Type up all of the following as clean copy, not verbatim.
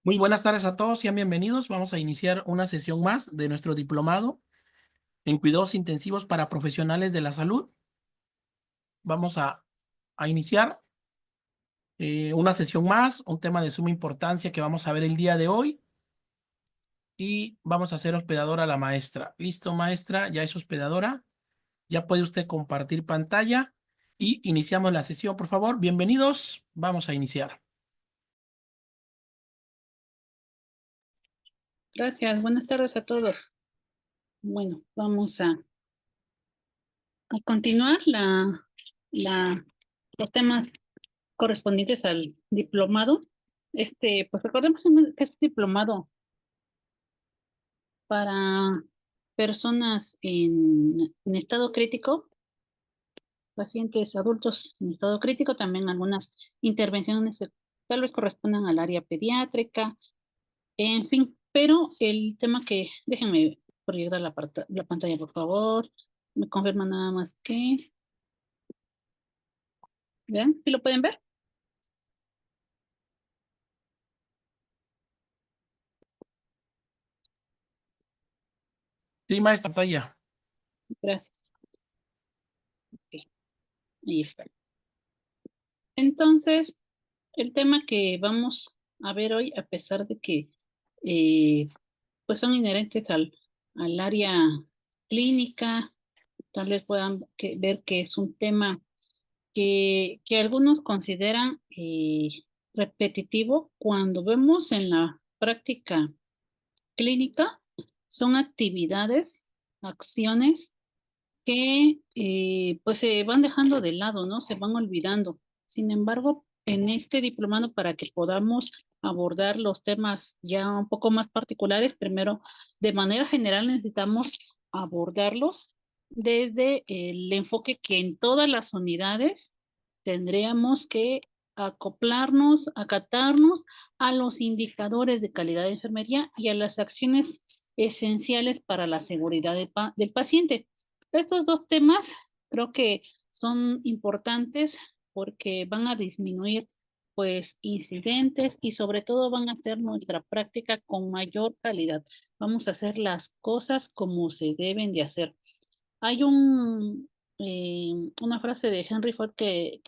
Muy buenas tardes a todos, sean bienvenidos. Vamos a iniciar una sesión más de nuestro diplomado en cuidados intensivos para profesionales de la salud. Vamos a iniciar una sesión más, un tema de suma importancia que vamos a ver el día de hoy y vamos a hacer hospedadora a la maestra. Listo, maestra, ya es hospedadora. Ya puede usted compartir pantalla y iniciamos la sesión, por favor. Bienvenidos, vamos a iniciar. Gracias, buenas tardes a todos. Bueno, vamos a continuar los temas correspondientes al diplomado. Pues recordemos que es un diplomado para personas en estado crítico, pacientes adultos en estado crítico, también algunas intervenciones que tal vez correspondan al área pediátrica, en fin, pero el tema déjenme proyectar la pantalla, por favor. Me confirma nada más que, ¿vean? ¿Sí lo pueden ver? Sí, maestra, pantalla. Gracias. Ok, ahí está. Entonces, el tema que vamos a ver hoy, a pesar de que eh, pues son inherentes al área clínica, tal vez puedan ver que es un tema que algunos consideran repetitivo cuando vemos en la práctica clínica, son actividades, acciones que pues se van dejando de lado, ¿no? Se van olvidando. Sin embargo, en este diplomado, para que podamos abordar los temas ya un poco más particulares, primero, de manera general necesitamos abordarlos desde el enfoque que en todas las unidades tendríamos que acoplarnos, acatarnos a los indicadores de calidad de enfermería y a las acciones esenciales para la seguridad del paciente. Estos dos temas creo que son importantes porque van a disminuir pues incidentes y sobre todo van a hacer nuestra práctica con mayor calidad. Vamos a hacer las cosas como se deben de hacer. Hay una frase de Henry Ford que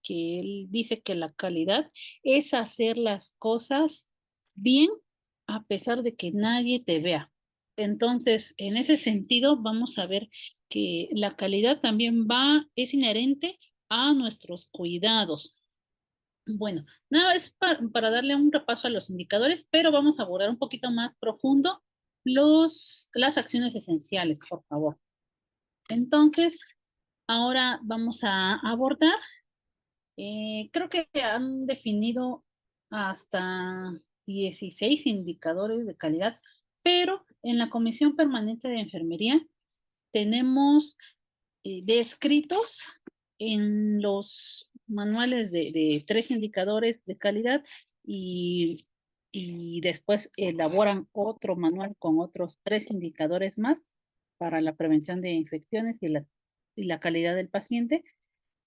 él dice que la calidad es hacer las cosas bien a pesar de que nadie te vea. Entonces, en ese sentido, vamos a ver que la calidad también es inherente a nuestros cuidados. Bueno, nada, es para darle un repaso a los indicadores, pero vamos a abordar un poquito más profundo las acciones esenciales, por favor. Entonces, ahora vamos a abordar, creo que han definido hasta 16 indicadores de calidad, pero en la Comisión Permanente de Enfermería tenemos descritos en los manuales de 3 indicadores de calidad y, y después elaboran otro manual con otros 3 indicadores más para la prevención de infecciones y la calidad del paciente.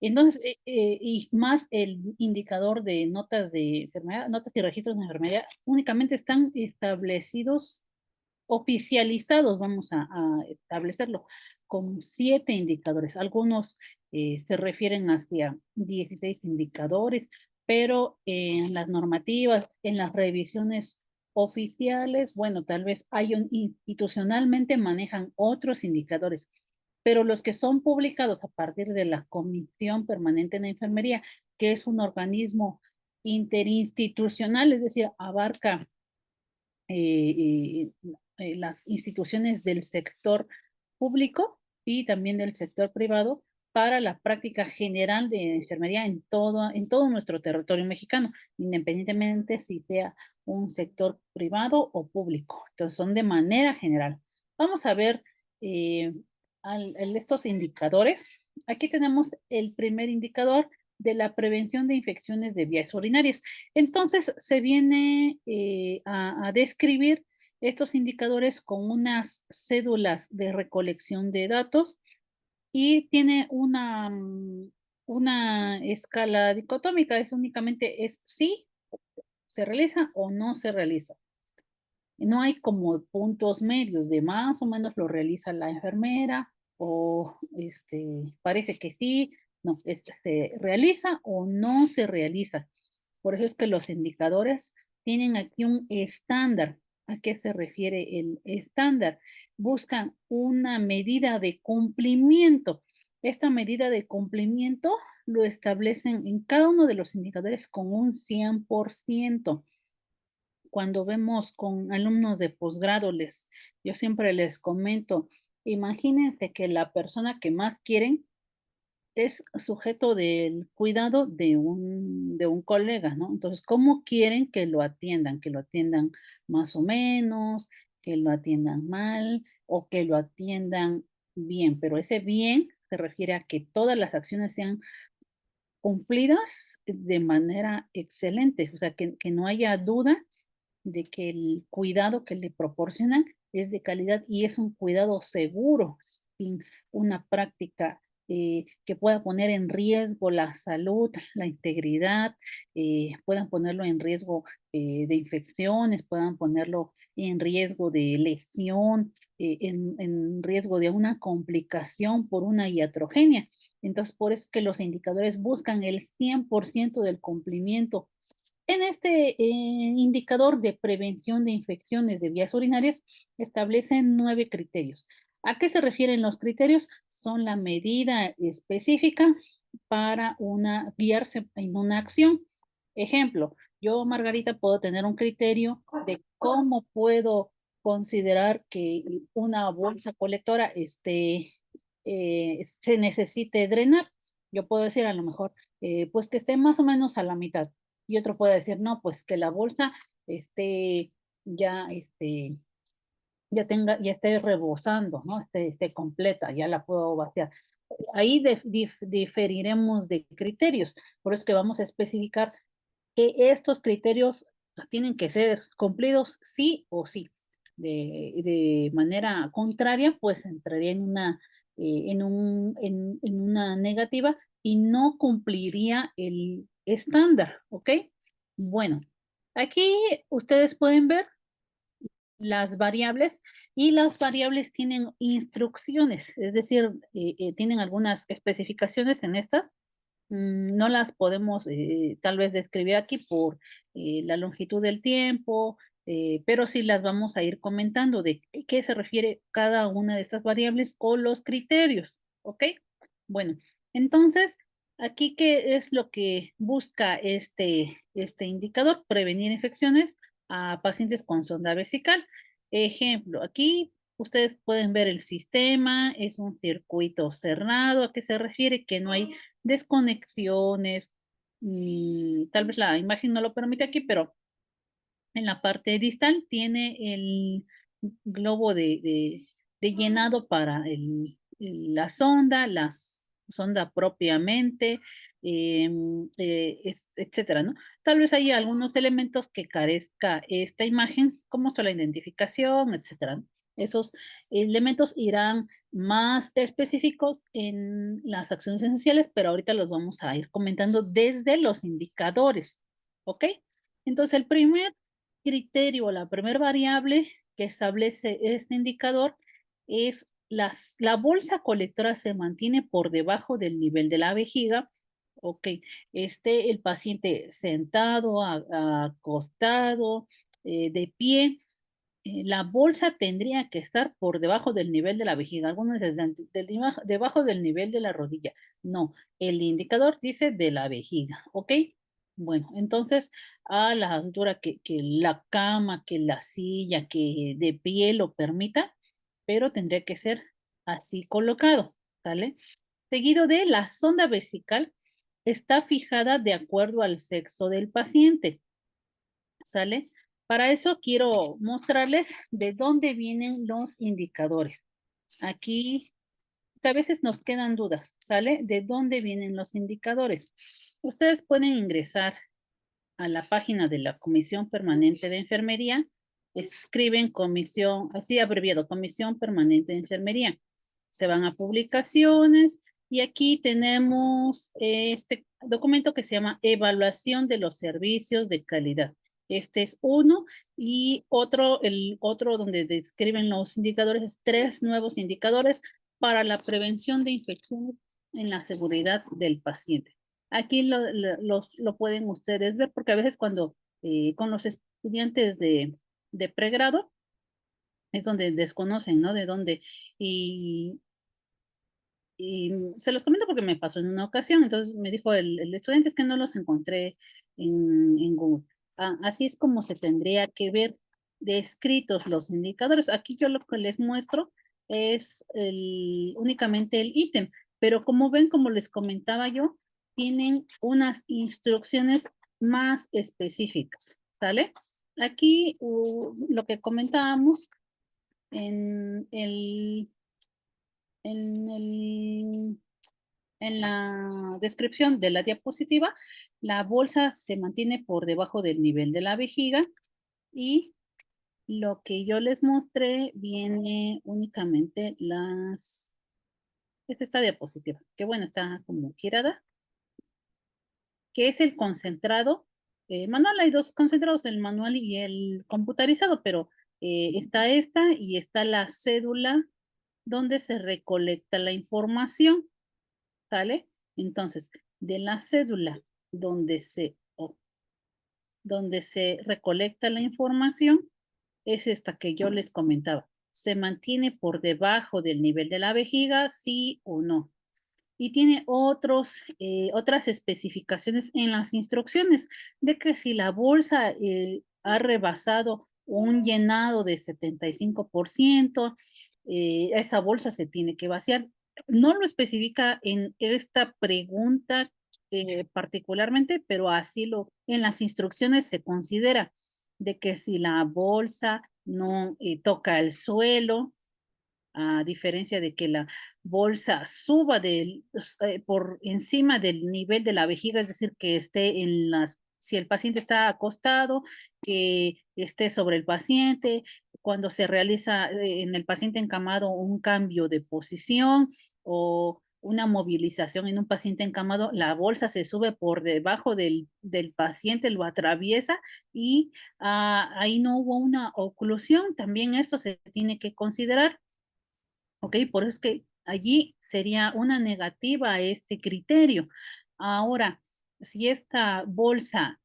Entonces, y más el indicador de notas de enfermedad, notas y registros de enfermedad, únicamente están establecidos, oficializados, vamos a establecerlo, con 7 indicadores. Algunos se refieren hacia 16 indicadores, pero en las normativas, en las revisiones oficiales, bueno, tal vez institucionalmente manejan otros indicadores, pero los que son publicados a partir de la Comisión Permanente en Enfermería, que es un organismo interinstitucional, es decir, abarca las instituciones del sector público y también del sector privado para la práctica general de enfermería en todo nuestro territorio mexicano, independientemente si sea un sector privado o público. Entonces, son de manera general. Vamos a ver eh, estos indicadores. Aquí tenemos el primer indicador de la prevención de infecciones de vías urinarias. Entonces, se viene a describir estos indicadores con unas cédulas de recolección de datos y tiene una escala dicotómica, es únicamente es sí ¿Se realiza o no se realiza? No hay como puntos medios de más o menos lo realiza la enfermera o parece que sí, no, se realiza o no se realiza. Por eso es que los indicadores tienen aquí un estándar. ¿A qué se refiere el estándar? Buscan una medida de cumplimiento. Esta medida de cumplimiento lo establecen en cada uno de los indicadores con un 100%. Cuando vemos con alumnos de posgrado, yo siempre les comento, imagínense que la persona que más quieren es sujeto del cuidado de un colega, ¿no? Entonces, ¿cómo quieren que lo atiendan? Que lo atiendan más o menos, que lo atiendan mal o que lo atiendan bien. Pero ese bien se refiere a que todas las acciones sean cumplidas de manera excelente, o sea, que no haya duda de que el cuidado que le proporcionan es de calidad y es un cuidado seguro, sin una práctica que pueda poner en riesgo la salud, la integridad, puedan ponerlo en riesgo de infecciones, puedan ponerlo en riesgo de lesión, en riesgo de una complicación por una iatrogenia. Entonces, por eso es que los indicadores buscan el 100% del cumplimiento en este indicador de prevención de infecciones de vías urinarias establecen 9 criterios. ¿A qué se refieren los criterios? Son la medida específica para guiarse en una acción. Ejemplo, yo, Margarita, puedo tener un criterio de cómo puedo considerar que una bolsa colectora se necesite drenar. Yo puedo decir a lo mejor, pues que esté más o menos a la mitad y otro puede decir, no, pues que la bolsa esté ya, ya esté rebosando, ¿no? Esté completa, ya la puedo vaciar. Ahí diferiremos de criterios, por eso es que vamos a especificar que estos criterios tienen que ser cumplidos sí o sí. De manera contraria, pues entraría en una negativa y no cumpliría el estándar, ¿ok? Bueno, aquí ustedes pueden ver las variables y las variables tienen instrucciones, es decir, tienen algunas especificaciones en estas. No las podemos tal vez describir aquí por la longitud del tiempo, pero sí las vamos a ir comentando de qué se refiere cada una de estas variables o los criterios, ¿ok? Bueno, entonces, aquí qué es lo que busca este indicador, prevenir infecciones a pacientes con sonda vesical. Ejemplo, aquí ustedes pueden ver el sistema, es un circuito cerrado, ¿a qué se refiere? Que no hay desconexiones, tal vez la imagen no lo permite aquí, pero en la parte distal tiene el globo de llenado para la sonda, sonda propiamente, etcétera, ¿no? Tal vez hay algunos elementos que carezca esta imagen, como son la identificación, etcétera, ¿no? Esos elementos irán más específicos en las acciones esenciales, pero ahorita los vamos a ir comentando desde los indicadores, ¿ok? Entonces, el primer criterio, la primera variable que establece este indicador es la bolsa colectora se mantiene por debajo del nivel de la vejiga. Ok, el paciente sentado, acostado, de pie, la bolsa tendría que estar por debajo del nivel de la vejiga. Algunos dicen debajo del nivel de la rodilla. No, el indicador dice de la vejiga, ¿ok? Bueno, entonces a la altura que la cama, que la silla, que de pie lo permita, pero tendría que ser así colocado, ¿sale? Seguido de la sonda vesical está fijada de acuerdo al sexo del paciente. ¿Sale? Para eso quiero mostrarles de dónde vienen los indicadores. Aquí que a veces nos quedan dudas, ¿sale? ¿De dónde vienen los indicadores? Ustedes pueden ingresar a la página de la Comisión Permanente de Enfermería, escriben comisión, así abreviado, Comisión Permanente de Enfermería. Se van a publicaciones y aquí tenemos este documento que se llama Evaluación de los Servicios de Calidad. Este es uno. Y otro, el otro donde describen los indicadores, es 3 nuevos indicadores para la prevención de infecciones en la seguridad del paciente. Aquí lo pueden ustedes ver, porque a veces cuando con los estudiantes de pregrado es donde desconocen, ¿no? De dónde. Y, y se los comento porque me pasó en una ocasión. Entonces me dijo el estudiante, es que no los encontré en Google. Así es como se tendría que ver descritos los indicadores. Aquí yo lo que les muestro es únicamente el ítem, pero como ven, como les comentaba yo, tienen unas instrucciones más específicas, ¿sale? Aquí lo que comentábamos en en el en la descripción de la diapositiva, la bolsa se mantiene por debajo del nivel de la vejiga, y lo que yo les mostré viene únicamente es esta diapositiva, que bueno, está como girada, que es el concentrado manual. Hay dos concentrados, el manual y el computarizado, pero está esta y está la cédula donde se recolecta la información. ¿Sale? Entonces, de la cédula donde se recolecta la información, es esta que yo les comentaba. ¿Se mantiene por debajo del nivel de la vejiga, sí o no? Y tiene otras especificaciones en las instrucciones de que si la bolsa ha rebasado un llenado de 75%, esa bolsa se tiene que vaciar. No lo especifica en esta pregunta particularmente, pero así en las instrucciones se considera de que si la bolsa no toca el suelo, a diferencia de que la bolsa suba por encima del nivel de la vejiga, es decir, que esté si el paciente está acostado, que esté sobre el paciente, cuando se realiza en el paciente encamado un cambio de posición o una movilización en un paciente encamado, la bolsa se sube por debajo del paciente, lo atraviesa, y ahí no hubo una oclusión. También esto se tiene que considerar. ¿Ok? Por eso es que allí sería una negativa a este criterio. Ahora, si esta bolsa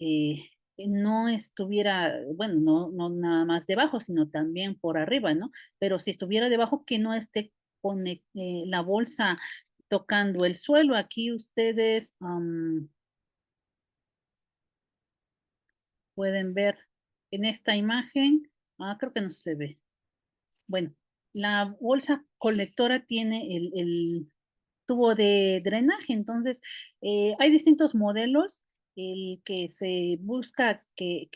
no estuviera, bueno, no nada más debajo, sino también por arriba, ¿no? Pero si estuviera debajo, que no esté la bolsa tocando el suelo. Aquí ustedes pueden ver en esta imagen, creo que no se ve. Bueno, la bolsa colectora tiene el tubo de drenaje. Entonces, hay distintos modelos. El que se busca que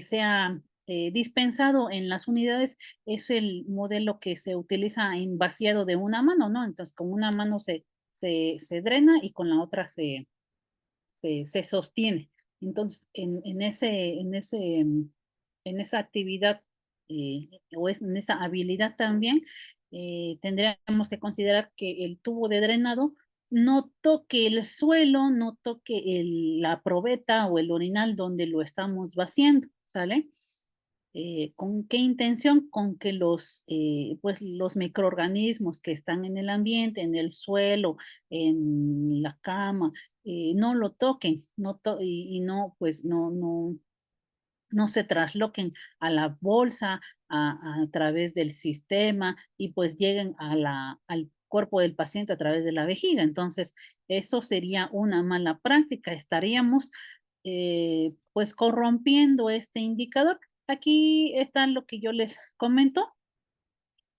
sea dispensado en las unidades es el modelo que se utiliza en vaciado de una mano, ¿no? Entonces, con una mano se drena y con la otra se sostiene. Entonces, en esa actividad en esa habilidad también, tendríamos que considerar que el tubo de drenado no toque el suelo, no toque la probeta o el orinal donde lo estamos vaciando, ¿sale? ¿Con qué intención? Con que pues los microorganismos que están en el ambiente, en el suelo, en la cama, no lo toquen, y no, pues no se trasloquen a la bolsa a través del sistema, y pues lleguen al cuerpo del paciente a través de la vejiga. Entonces, eso sería una mala práctica. Estaríamos pues corrompiendo este indicador. Aquí está lo que yo les comento,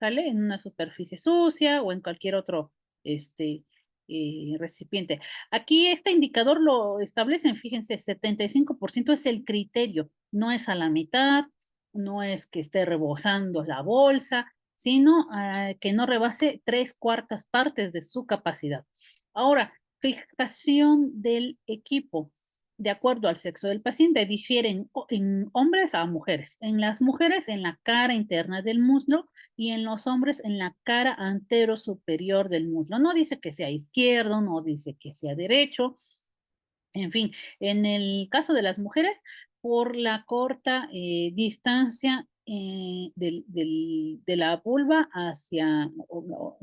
¿sale? En una superficie sucia o en cualquier otro este, recipiente. Aquí este indicador lo establecen, fíjense, 75% es el criterio, no es a la mitad, no es que esté rebosando la bolsa, sino que no rebase 3/4 partes de su capacidad. Ahora, fijación del equipo. De acuerdo al sexo del paciente, difieren en hombres a mujeres. En las mujeres, en la cara interna del muslo, y en los hombres en la cara antero superior del muslo. No dice que sea izquierdo, no dice que sea derecho. En fin, en el caso de las mujeres, por la corta distancia de la vulva hacia,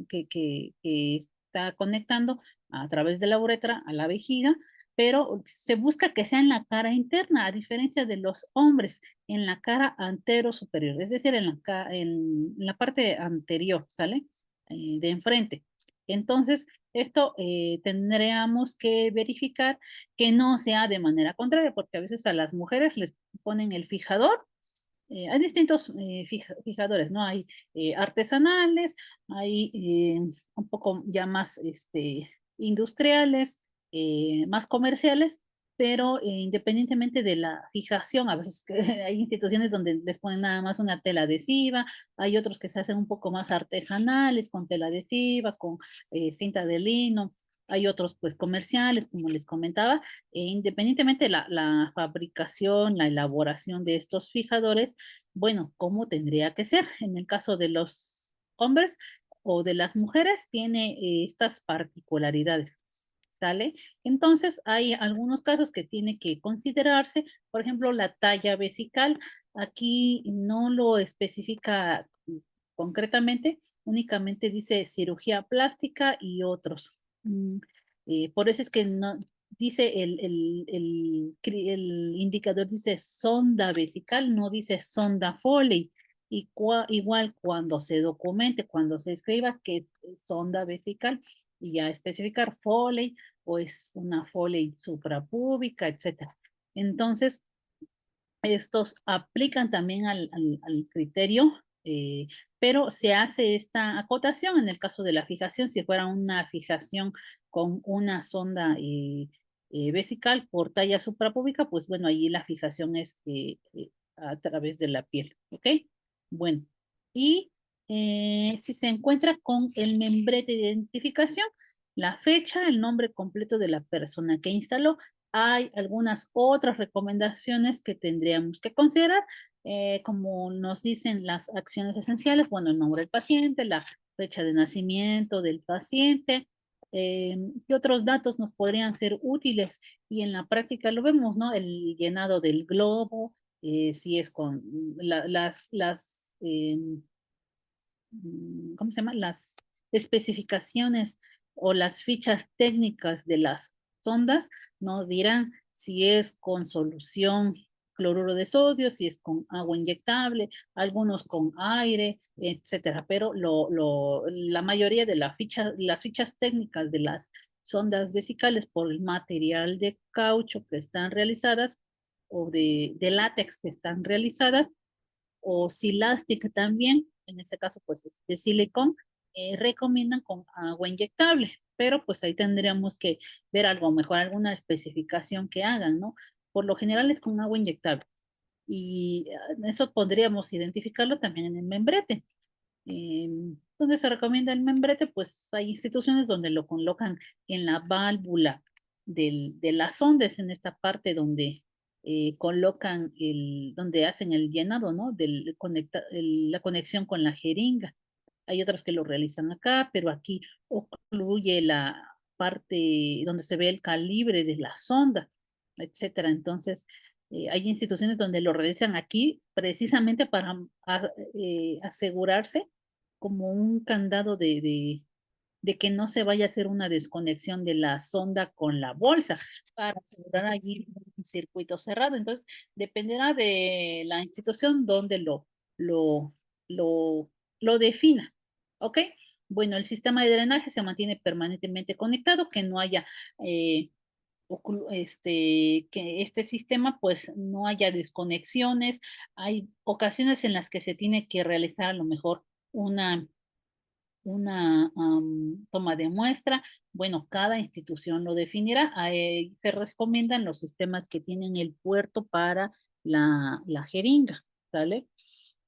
que está conectando a través de la uretra a la vejiga, pero se busca que sea en la cara interna, a diferencia de los hombres, en la cara antero superior, es decir, en la parte anterior, ¿sale? De enfrente. Entonces, esto tendríamos que verificar que no sea de manera contraria, porque a veces a las mujeres les ponen el fijador. Hay distintos fijadores, ¿no? Hay artesanales, hay un poco ya más industriales, más comerciales, pero independientemente de la fijación, a veces hay instituciones donde les ponen nada más una tela adhesiva, hay otros que se hacen un poco más artesanales, con tela adhesiva, con cinta de lino, hay otros pues comerciales, como les comentaba, independientemente de la fabricación, la elaboración de estos fijadores, bueno, ¿cómo tendría que ser? En el caso de los hombres o de las mujeres, tiene estas particularidades. ¿Sale? Entonces, hay algunos casos que tiene que considerarse, por ejemplo, la talla vesical. Aquí no lo especifica concretamente, únicamente dice cirugía plástica y otros. Por eso es que no dice el indicador dice sonda vesical, no dice sonda Foley. Y igual cuando se documente, cuando se escriba que es sonda vesical, y ya especificar Foley o es una Foley suprapúbica, etcétera. Entonces, estos aplican también al criterio, eh, pero se hace esta acotación en el caso de la fijación, si fuera una fijación con una sonda vesical por talla suprapúbica, pues bueno, ahí la fijación es a través de la piel, ¿ok? Bueno, y si se encuentra con el membrete de identificación, la fecha, el nombre completo de la persona que instaló, hay algunas otras recomendaciones que tendríamos que considerar, como nos dicen las acciones esenciales, bueno, el nombre del paciente, la fecha de nacimiento del paciente, ¿qué otros datos nos podrían ser útiles? Y en la práctica lo vemos, ¿no? El llenado del globo, si es con ¿cómo se llama? Las especificaciones o las fichas técnicas de las sondas nos dirán si es con solución cloruro de sodio, si es con agua inyectable, algunos con aire, etcétera. Pero la mayoría de las fichas técnicas de las sondas vesicales por el material de caucho que están realizadas o de látex que están realizadas, o Silastic también, en este caso pues es de silicón, recomiendan con agua inyectable, pero pues ahí tendríamos que ver algo mejor, alguna especificación que hagan, ¿no? Por lo general es con agua inyectable y eso podríamos identificarlo también en el membrete. Eh, donde se recomienda el membrete, pues hay instituciones donde lo colocan en la válvula de las ondas, en esta parte donde colocan donde hacen el llenado, ¿no? La conexión con la jeringa. Hay otras que lo realizan acá, pero aquí ocluye la parte donde se ve el calibre de la sonda, etcétera. Entonces, hay instituciones donde lo realizan aquí precisamente para asegurarse como un candado de que no se vaya a hacer una desconexión de la sonda con la bolsa para asegurar allí un circuito cerrado. Entonces, dependerá de la institución donde lo, lo, lo defina. ¿Ok? Bueno, el sistema de drenaje se mantiene permanentemente conectado, que no haya que este sistema pues no haya desconexiones. Hay ocasiones en las que se tiene que realizar a lo mejor una toma de muestra. Bueno, cada institución lo definirá. Ahí se recomiendan los sistemas que tienen el puerto para la jeringa, ¿sale?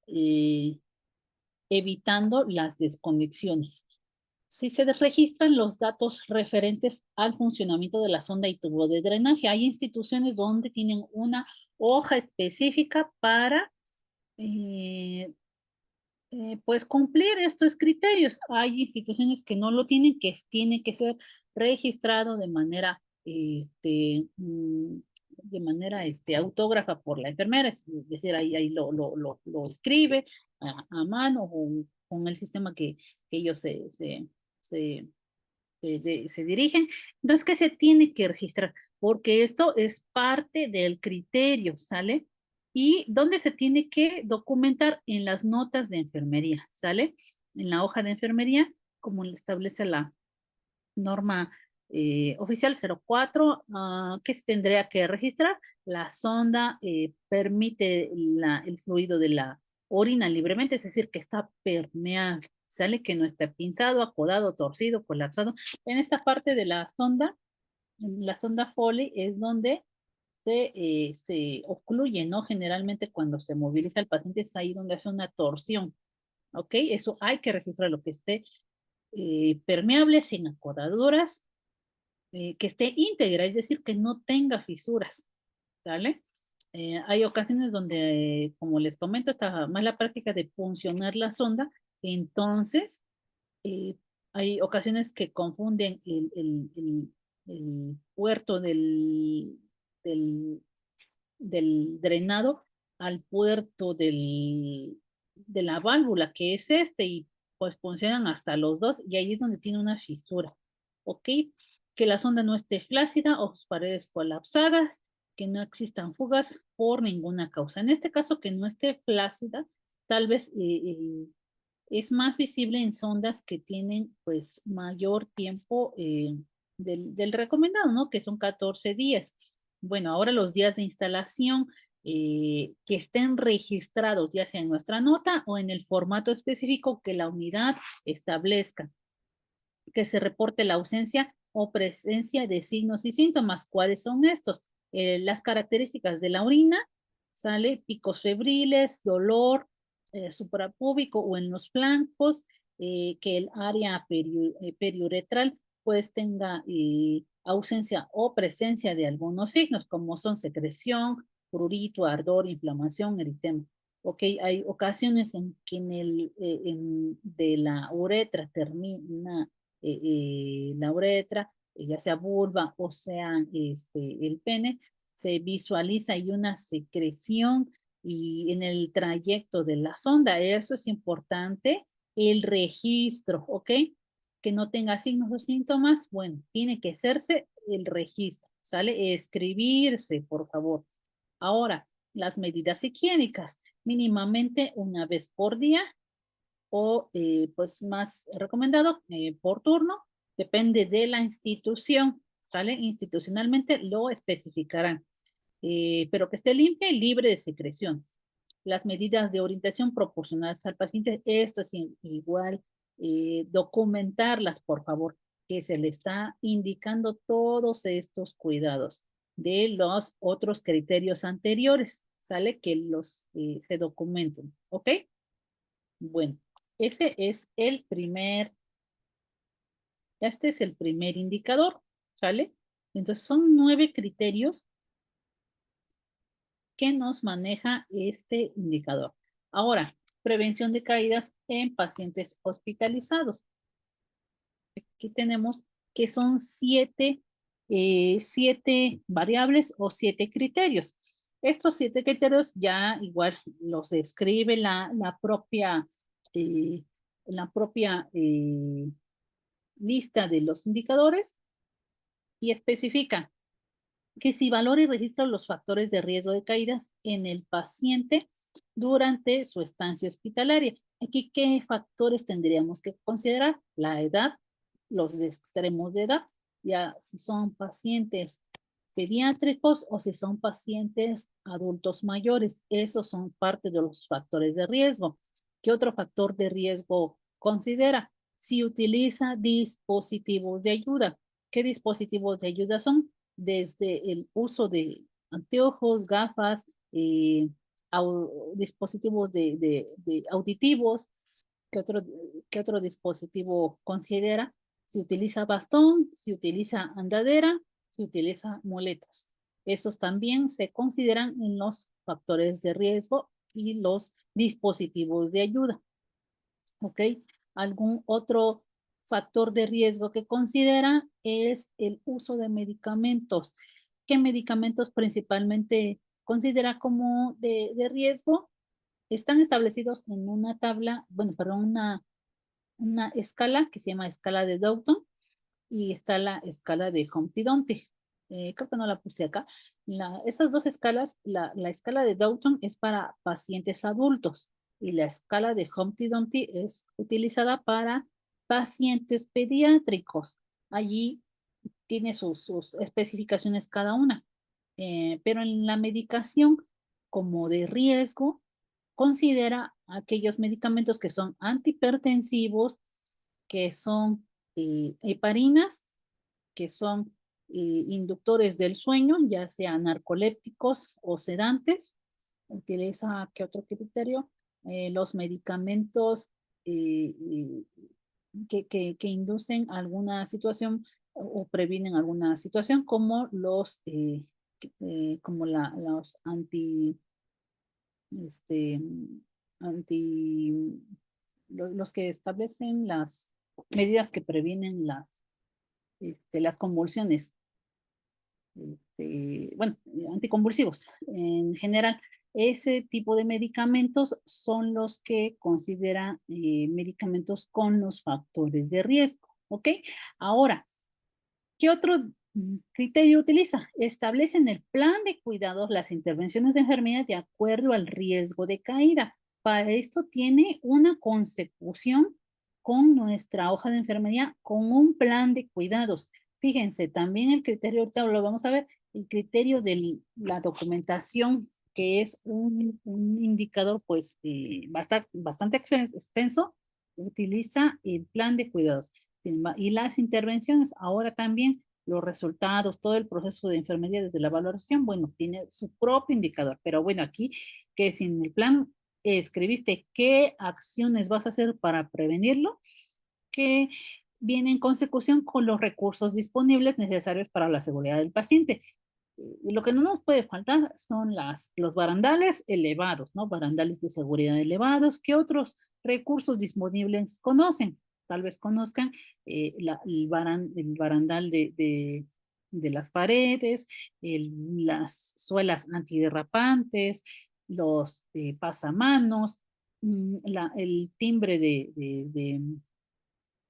Eh, evitando las desconexiones. Si se registran los datos referentes al funcionamiento de la sonda y tubo de drenaje, hay instituciones donde tienen una hoja específica para pues cumplir estos criterios. Hay instituciones que no lo tienen, que tiene que ser registrado de manera de manera autógrafa por la enfermera, es decir, ahí lo escribe a mano o con el sistema que ellos se, se dirigen. Entonces, ¿qué se tiene que registrar? Porque esto es parte del criterio, ¿sale? Y dónde se tiene que documentar en las notas de enfermería, ¿sale? En la hoja de enfermería, como le establece la norma oficial 04, ¿qué se tendría que registrar? La sonda permite el fluido de la orina libremente, es decir, que está permeable, sale que no está pinzado, acodado, torcido, colapsado. En esta parte de la sonda, en la sonda Foley, es donde se ocluye, ¿no? Generalmente cuando se moviliza el paciente es ahí donde hace una torsión, ¿ok? Eso hay que registrar lo que esté permeable, sin acodaduras, que esté íntegra, es decir, que no tenga fisuras, ¿vale? Hay ocasiones donde, como les comento, está más la práctica de puncionar la sonda, entonces eh, hay ocasiones que confunden el puerto del, del drenado al puerto de la válvula, que es y pues funcionan hasta los dos, y ahí es donde tiene una fisura, ¿ok? Que la sonda no esté flácida o sus paredes colapsadas, que no existan fugas por ninguna causa. En este caso, que no esté flácida, tal vez es más visible en sondas que tienen pues mayor tiempo del recomendado, ¿no? Que son 14 días. Bueno, ahora los días de instalación que estén registrados, ya sea en nuestra nota o en el formato específico que la unidad establezca, que se reporte la ausencia o presencia de signos y síntomas. ¿Cuáles son estos? Las características de la orina, sale picos febriles, dolor suprapúbico o en los flancos, que el área periuretral pues tenga ausencia o presencia de algunos signos, como son secreción, prurito, ardor, inflamación, eritema. Ok, hay ocasiones en que de la uretra termina la uretra, ya sea vulva o sea el pene, se visualiza ahí una secreción y en el trayecto de la sonda, eso es importante, el registro, ¿ok? Que no tenga signos o síntomas, bueno, tiene que hacerse el registro, ¿sale? Escribirse, por favor. Ahora, las medidas higiénicas, mínimamente una vez por día o pues más recomendado por turno, depende de la institución, ¿sale? Institucionalmente lo especificarán, pero que esté limpia y libre de secreción. Las medidas de orientación proporcionadas al paciente, esto es igual, documentarlas, por favor, que se le está indicando todos estos cuidados de los otros criterios anteriores, ¿sale? Que los se documenten, ¿ok? Bueno, ese es este es el primer indicador, ¿sale? Entonces son 9 criterios que nos maneja este indicador. Ahora, prevención de caídas en pacientes hospitalizados. Aquí tenemos que son 7 variables o 7 criterios. Estos 7 criterios ya igual los describe eh, la propia lista de los indicadores y especifica que si valora y registra los factores de riesgo de caídas en el paciente durante su estancia hospitalaria. Aquí, ¿qué factores tendríamos que considerar? La edad, los extremos de edad, ya si son pacientes pediátricos o si son pacientes adultos mayores. Esos son parte de los factores de riesgo. ¿Qué otro factor de riesgo considera? Si utiliza dispositivos de ayuda. ¿Qué dispositivos de ayuda son? Desde el uso de anteojos, gafas, dispositivos de auditivos. ¿Qué otro dispositivo considera? Si utiliza bastón, si utiliza andadera, se utiliza muletas. Esos también se consideran en los factores de riesgo y los dispositivos de ayuda. ¿Ok? Algún otro factor de riesgo que considera es el uso de medicamentos. ¿Qué medicamentos principalmente considera como de riesgo? Están establecidos en una tabla, bueno, perdón, una escala que se llama escala de Doughton y está la escala de Humpty Dumpty. Creo que no la puse acá. Esas dos escalas, la escala de Doughton es para pacientes adultos y la escala de Humpty Dumpty es utilizada para pacientes pediátricos. Allí tiene sus especificaciones cada una. Pero en la medicación como de riesgo, considera aquellos medicamentos que son antihipertensivos, que son heparinas, que son inductores del sueño, ya sean narcolépticos o sedantes. Utiliza, ¿qué otro criterio? Los medicamentos eh, eh, que inducen alguna situación o previenen alguna situación, como los este, anti, los que establecen las medidas que previenen las convulsiones, bueno, anticonvulsivos en general. Ese tipo de medicamentos son los que considera medicamentos con los factores de riesgo, ¿ok? Ahora, ¿qué otro criterio utiliza? Establece en el plan de cuidados las intervenciones de enfermedad de acuerdo al riesgo de caída. Para esto tiene una consecución con nuestra hoja de enfermería, con un plan de cuidados. Fíjense, también el criterio, ahorita lo vamos a ver, el criterio de la documentación, que es un indicador pues bastante extenso, utiliza el plan de cuidados. Y las intervenciones, ahora también los resultados, todo el proceso de enfermería desde la valoración, bueno, tiene su propio indicador, pero bueno, aquí que si en el plan escribiste qué acciones vas a hacer para prevenirlo, que viene en consecución con los recursos disponibles necesarios para la seguridad del paciente. Lo que no nos puede faltar son los barandales elevados, ¿no? Barandales de seguridad elevados. ¿Qué otros recursos disponibles conocen? Tal vez conozcan el barandal de las paredes, las suelas antiderrapantes, los pasamanos, el timbre de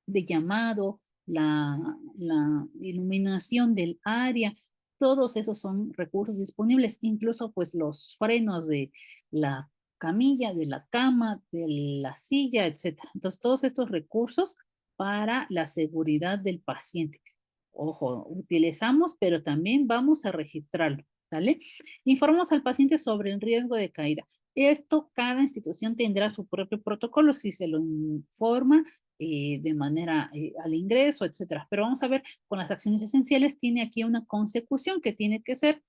llamado, la iluminación del área, todos esos son recursos disponibles, incluso pues los frenos de la camilla, de la cama, de la silla, etcétera. Entonces, todos estos recursos para la seguridad del paciente. Ojo, utilizamos, pero también vamos a registrarlo, ¿vale? Informamos al paciente sobre el riesgo de caída. Esto, cada institución tendrá su propio protocolo si se lo informa de manera al ingreso, etcétera. Pero vamos a ver, con las acciones esenciales tiene aquí una consecución que tiene que ser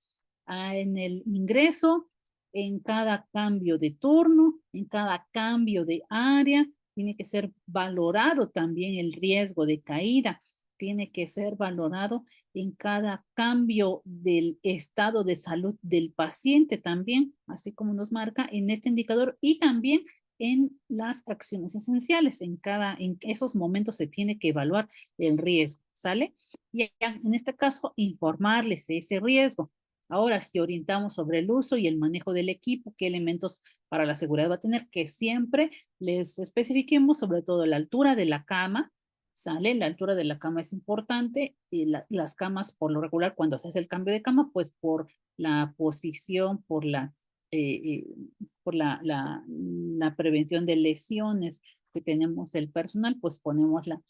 en el ingreso, en cada cambio de turno, en cada cambio de área, tiene que ser valorado también el riesgo de caída, tiene que ser valorado en cada cambio del estado de salud del paciente también, así como nos marca en este indicador, y también en las acciones esenciales. En esos momentos se tiene que evaluar el riesgo, ¿sale? Y en este caso, informarles ese riesgo. Ahora, si orientamos sobre el uso y el manejo del equipo, qué elementos para la seguridad va a tener, que siempre les especifiquemos sobre todo la altura de la cama, ¿sale? La altura de la cama es importante y las camas por lo regular cuando se hace el cambio de cama, pues por la posición, eh, eh, por la prevención de lesiones que tenemos el personal, pues ponemos la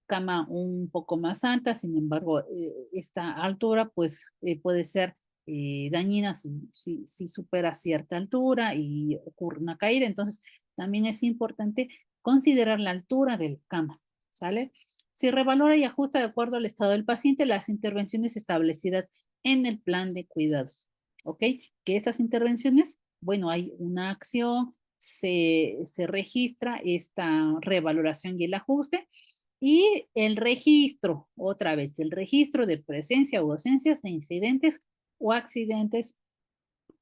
cama un poco más alta, sin embargo, esta altura pues puede ser dañina si supera cierta altura y ocurre una caída, entonces también es importante considerar la altura del cama, ¿sale? Se revalora y ajusta de acuerdo al estado del paciente las intervenciones establecidas en el plan de cuidados, ¿ok? Que estas intervenciones, bueno, hay una acción, se registra esta revaloración y el ajuste, y el registro, otra vez, el registro de presencia o ausencias de incidentes o accidentes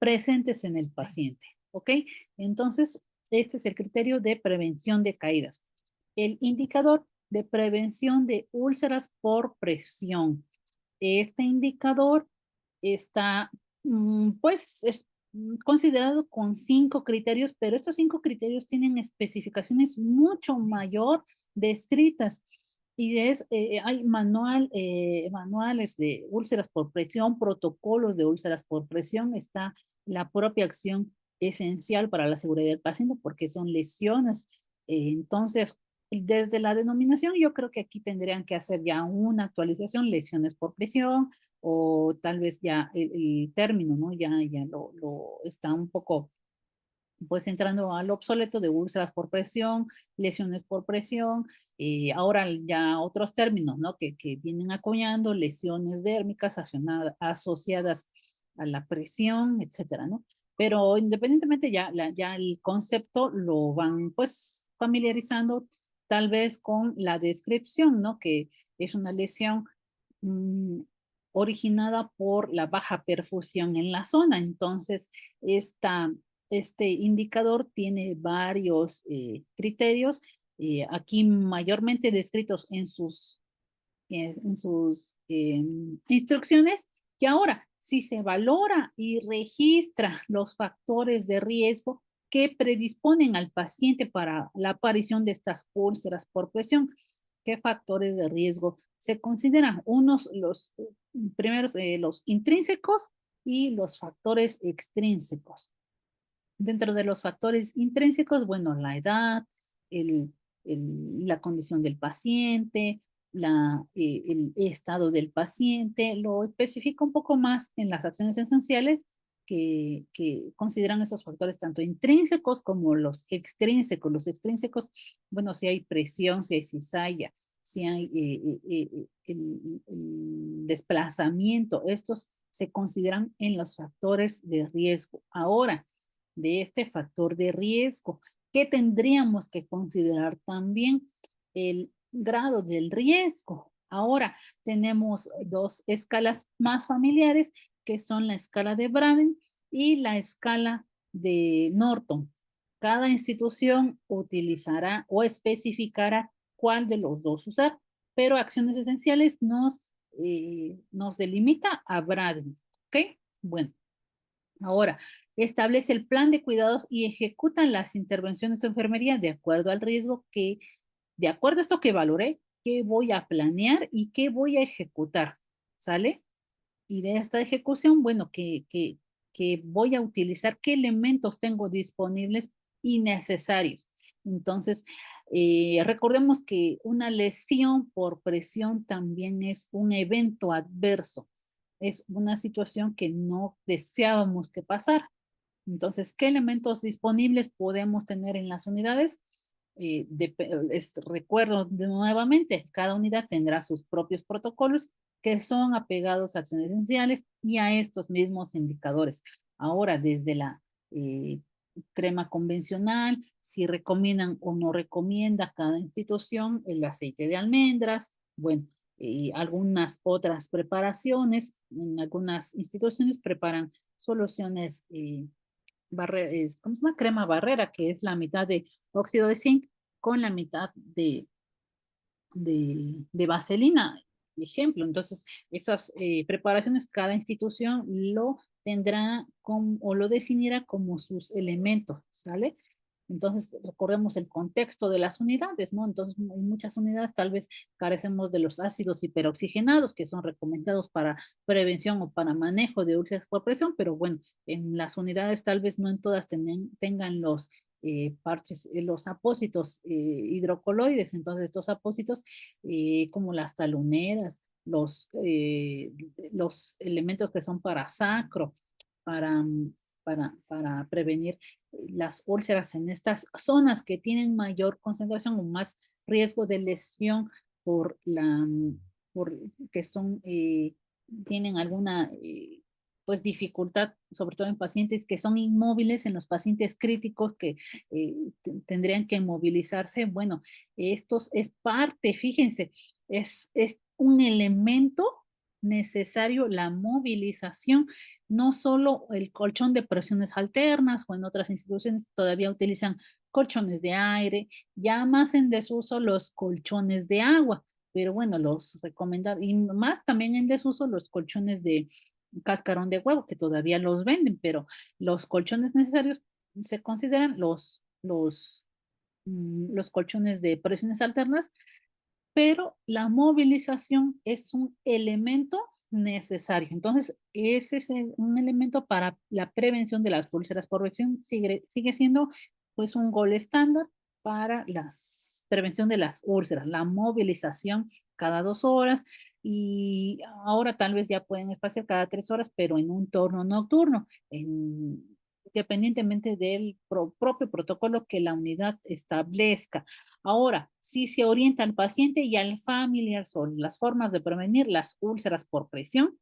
presentes en el paciente, ¿ok? Entonces, este es el criterio de prevención de caídas. El indicador de prevención de úlceras por presión. Este indicador está, pues, es considerado con 5 criterios, pero estos 5 criterios tienen especificaciones mucho mayor descritas. Y hay manuales de úlceras por presión, protocolos de úlceras por presión, está la propia acción esencial para la seguridad del paciente porque son lesiones. Entonces, desde la denominación, yo creo que aquí tendrían que hacer ya una actualización, lesiones por presión, o tal vez ya el término, ¿no? Ya lo está un poco, pues entrando al obsoleto de úlceras por presión, lesiones por presión, ahora ya otros términos, ¿no? Que vienen acuñando, lesiones dérmicas asociadas a la presión, etcétera, ¿no? Pero independientemente ya el concepto lo van pues familiarizando tal vez con la descripción, ¿no? Que es una lesión mm, originada por la baja perfusión en la zona. Entonces, este indicador tiene varios criterios, aquí mayormente descritos en sus instrucciones, que ahora, si se valora y registra los factores de riesgo que predisponen al paciente para la aparición de estas úlceras por presión, ¿qué factores de riesgo se consideran? Los primeros, los intrínsecos y los factores extrínsecos. Dentro de los factores intrínsecos, bueno, la edad, el, la condición del paciente, el estado del paciente, lo especifica un poco más en las acciones esenciales que consideran esos factores tanto intrínsecos como los extrínsecos. Los extrínsecos, bueno, si hay presión, si hay cizalla, si hay el desplazamiento, estos se consideran en los factores de riesgo. Ahora, de este factor de riesgo, ¿qué tendríamos que considerar también? El grado del riesgo. Ahora tenemos dos escalas más familiares, que son la escala de Braden y la escala de Norton. Cada institución utilizará o especificará cuál de los dos usar, pero acciones esenciales nos delimita a Braden. ¿Ok? Bueno, ahora, establece el plan de cuidados y ejecutan las intervenciones de enfermería de acuerdo al riesgo de acuerdo a esto que valoré, qué voy a planear y qué voy a ejecutar. ¿Sale? Y de esta ejecución, bueno, que voy a utilizar, qué elementos tengo disponibles y necesarios. Entonces, recordemos que una lesión por presión también es un evento adverso. Es una situación que no deseábamos que pasara. Entonces, ¿qué elementos disponibles podemos tener en las unidades? Recuerdo nuevamente, cada unidad tendrá sus propios protocolos que son apegados a acciones esenciales y a estos mismos indicadores. Ahora, desde la eh, crema convencional, si recomiendan o no recomienda cada institución el aceite de almendras, bueno, algunas otras preparaciones, en algunas instituciones preparan soluciones ¿cómo se llama? Crema barrera, que es la mitad de óxido de zinc con la mitad de vaselina, ejemplo. Entonces, esas preparaciones, cada institución lo tendrá o lo definirá como sus elementos, ¿sale? Entonces, recordemos el contexto de las unidades, ¿no? Entonces, en muchas unidades tal vez carecemos de los ácidos hiperoxigenados que son recomendados para prevención o para manejo de úlceras por presión, pero bueno, en las unidades tal vez no en todas tengan los parches, los apósitos hidrocoloides. Entonces, estos apósitos, como las taloneras, los elementos que son para sacro, para, para prevenir las úlceras en estas zonas que tienen mayor concentración o más riesgo de lesión por por que tienen alguna pues dificultad, sobre todo en pacientes que son inmóviles, en los pacientes críticos que tendrían que movilizarse. Bueno, estos es parte, fíjense, es un elemento necesario la movilización, no solo el colchón de presiones alternas o en otras instituciones todavía utilizan colchones de aire, ya más en desuso los colchones de agua, pero bueno, los recomendados, y más también en desuso los colchones cascarón de huevo, que todavía los venden, pero los colchones necesarios se consideran los colchones de presiones alternas, pero la movilización es un elemento necesario. Entonces, ese es un elemento para la prevención de las úlceras por presión. Sigue siendo pues un gol estándar para la prevención de las úlceras, la movilización cada 2 horas y ahora tal vez ya pueden espaciar cada 3 horas, pero en un turno nocturno, independientemente del propio protocolo que la unidad establezca. Ahora, si se orienta al paciente y al familiar sobre las formas de prevenir las úlceras por presión,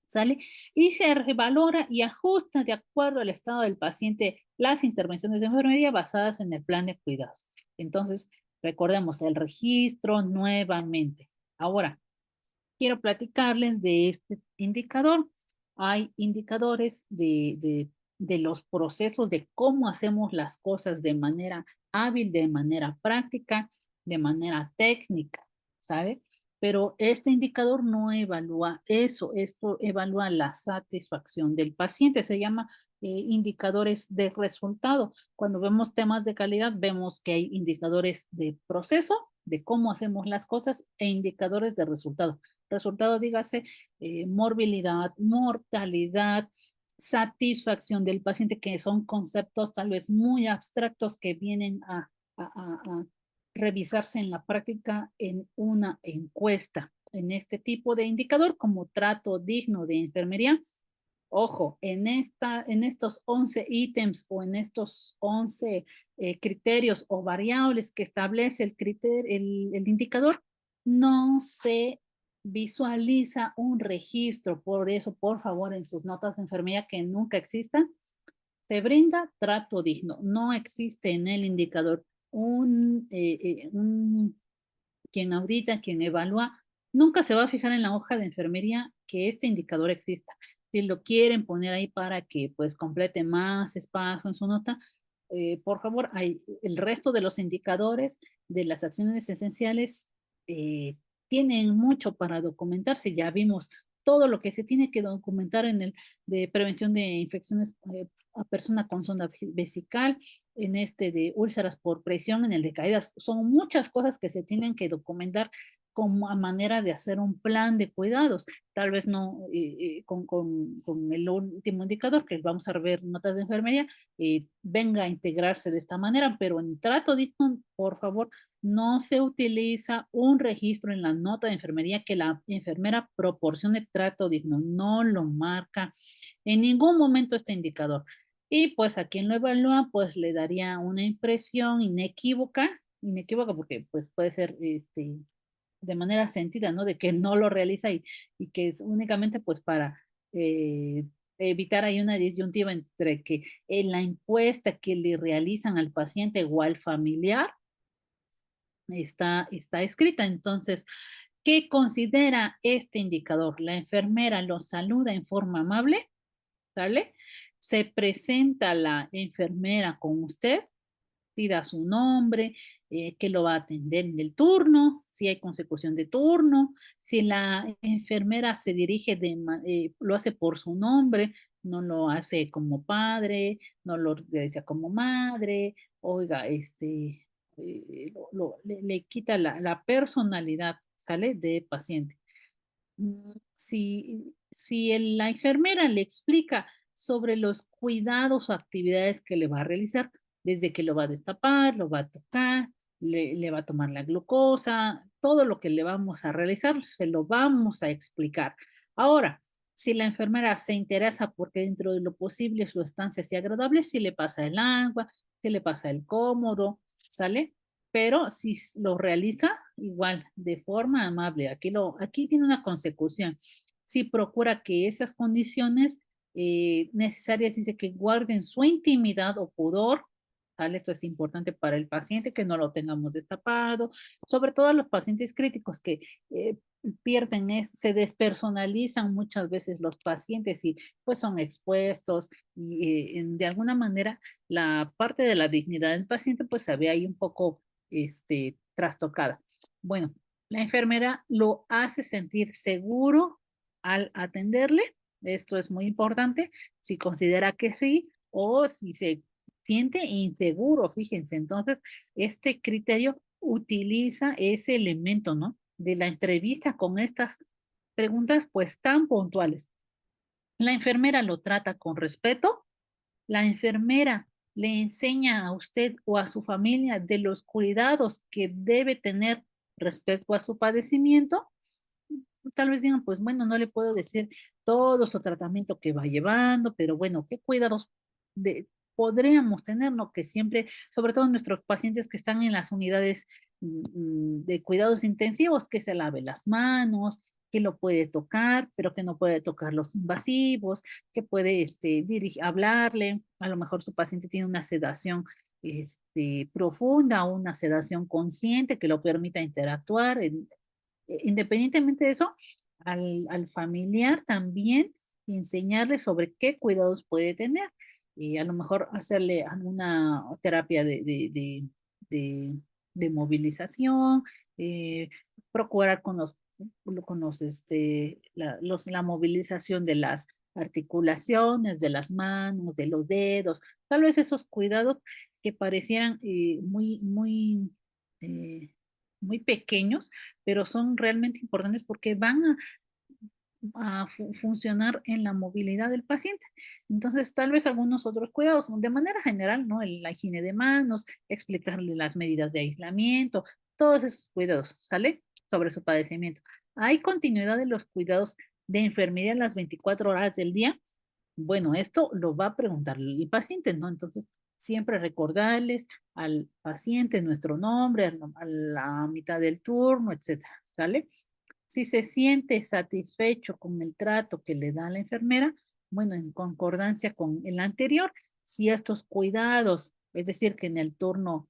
¿sale? Y se revalora y ajusta de acuerdo al estado del paciente las intervenciones de enfermería basadas en el plan de cuidados. Entonces, recordemos el registro nuevamente. Ahora, quiero platicarles de este indicador. Hay indicadores de los procesos de cómo hacemos las cosas de manera hábil, de manera práctica, de manera técnica, ¿sabe? Pero este indicador no evalúa eso, esto evalúa la satisfacción del paciente, se llama indicadores de resultado. Cuando vemos temas de calidad, vemos que hay indicadores de proceso, de cómo hacemos las cosas, e indicadores de resultado. Resultado, dígase, morbilidad, mortalidad, satisfacción del paciente, que son conceptos tal vez muy abstractos que vienen a revisarse en la práctica en una encuesta. En este tipo de indicador, como trato digno de enfermería, ojo, en estos 11 ítems o en estos 11 criterios o variables que establece el indicador, no se visualiza un registro. Por eso, por favor, en sus notas de enfermería que nunca existan, se brinda trato digno. No existe en el indicador quien audita, quien evalúa, nunca se va a fijar en la hoja de enfermería que este indicador exista. Si lo quieren poner ahí para que pues complete más espacio en su nota, por favor, hay, el resto de los indicadores de las acciones esenciales tienen mucho para documentarse. Ya vimos todo lo que se tiene que documentar en el de prevención de infecciones a persona con sonda vesical, en este de úlceras por presión, en el de caídas. Son muchas cosas que se tienen que documentar como a manera de hacer un plan de cuidados. Tal vez no con el último indicador, que vamos a ver notas de enfermería, venga a integrarse de esta manera, pero en trato digno, por favor, no se utiliza un registro en la nota de enfermería que la enfermera proporcione trato digno, no lo marca en ningún momento este indicador. Y pues a quien lo evalúa, pues le daría una impresión inequívoca porque pues puede ser de manera sentida, ¿no? De que no lo realiza y que es únicamente pues para eh, evitar ahí una disyuntiva entre que en la encuesta que le realizan al paciente o al familiar está escrita. Entonces, ¿qué considera este indicador? La enfermera lo saluda en forma amable, ¿sale? Se presenta la enfermera con usted, pida su nombre, que lo va a atender en el turno, si hay consecución de turno, si la enfermera se dirige lo hace por su nombre, no lo hace como padre, no lo dice como madre, oiga, le quita la personalidad, ¿sale? De paciente. Si la enfermera le explica sobre los cuidados o actividades que le va a realizar, desde que lo va a destapar, lo va a tocar, le va a tomar la glucosa, todo lo que le vamos a realizar, se lo vamos a explicar. Ahora, si la enfermera se interesa porque dentro de lo posible su estancia sea agradable, si le pasa el agua, si le pasa el cómodo, ¿sale? Pero si lo realiza igual de forma amable, aquí tiene una consecución. Si procura que esas condiciones necesarias, dice que guarden su intimidad o pudor, ¿vale? Esto es importante para el paciente, que no lo tengamos destapado, sobre todo los pacientes críticos que eh, se despersonalizan muchas veces los pacientes y pues son expuestos y de alguna manera la parte de la dignidad del paciente pues se ve ahí un poco trastocada. Bueno, la enfermera lo hace sentir seguro al atenderle, Esto es muy importante, si considera que sí o si se siente inseguro, fíjense. Entonces, este criterio utiliza ese elemento, ¿no? De la entrevista con estas preguntas, pues tan puntuales. La enfermera lo trata con respeto, la enfermera le enseña a usted o a su familia de los cuidados que debe tener respecto a su padecimiento. Tal vez digan, pues bueno, no le puedo decir todo su tratamiento que va llevando, pero bueno, ¿qué cuidados podríamos tener, no? Que siempre, sobre todo nuestros pacientes que están en las unidades de cuidados intensivos, que se lave las manos, que lo puede tocar, pero que no puede tocar los invasivos, que puede hablarle, a lo mejor su paciente tiene una sedación profunda o una sedación consciente que lo permita interactuar. Independientemente de eso, al familiar también enseñarle sobre qué cuidados puede tener y a lo mejor hacerle alguna terapia de, de movilización, procurar la movilización de las articulaciones, de las manos, de los dedos, tal vez esos cuidados que parecieran eh, muy pequeños, pero son realmente importantes porque van a funcionar en la movilidad del paciente. Entonces, tal vez algunos otros cuidados, de manera general, ¿no? La higiene de manos, explicarle las medidas de aislamiento, todos esos cuidados, ¿sale? Sobre su padecimiento. ¿Hay continuidad de los cuidados de enfermería en las 24 horas del día? Bueno, esto lo va a preguntar el paciente, ¿no? Entonces, siempre recordarles al paciente nuestro nombre, a la mitad del turno, etcétera, ¿sale? Si se siente satisfecho con el trato que le da la enfermera, bueno, en concordancia con el anterior, si estos cuidados, es decir, que en el turno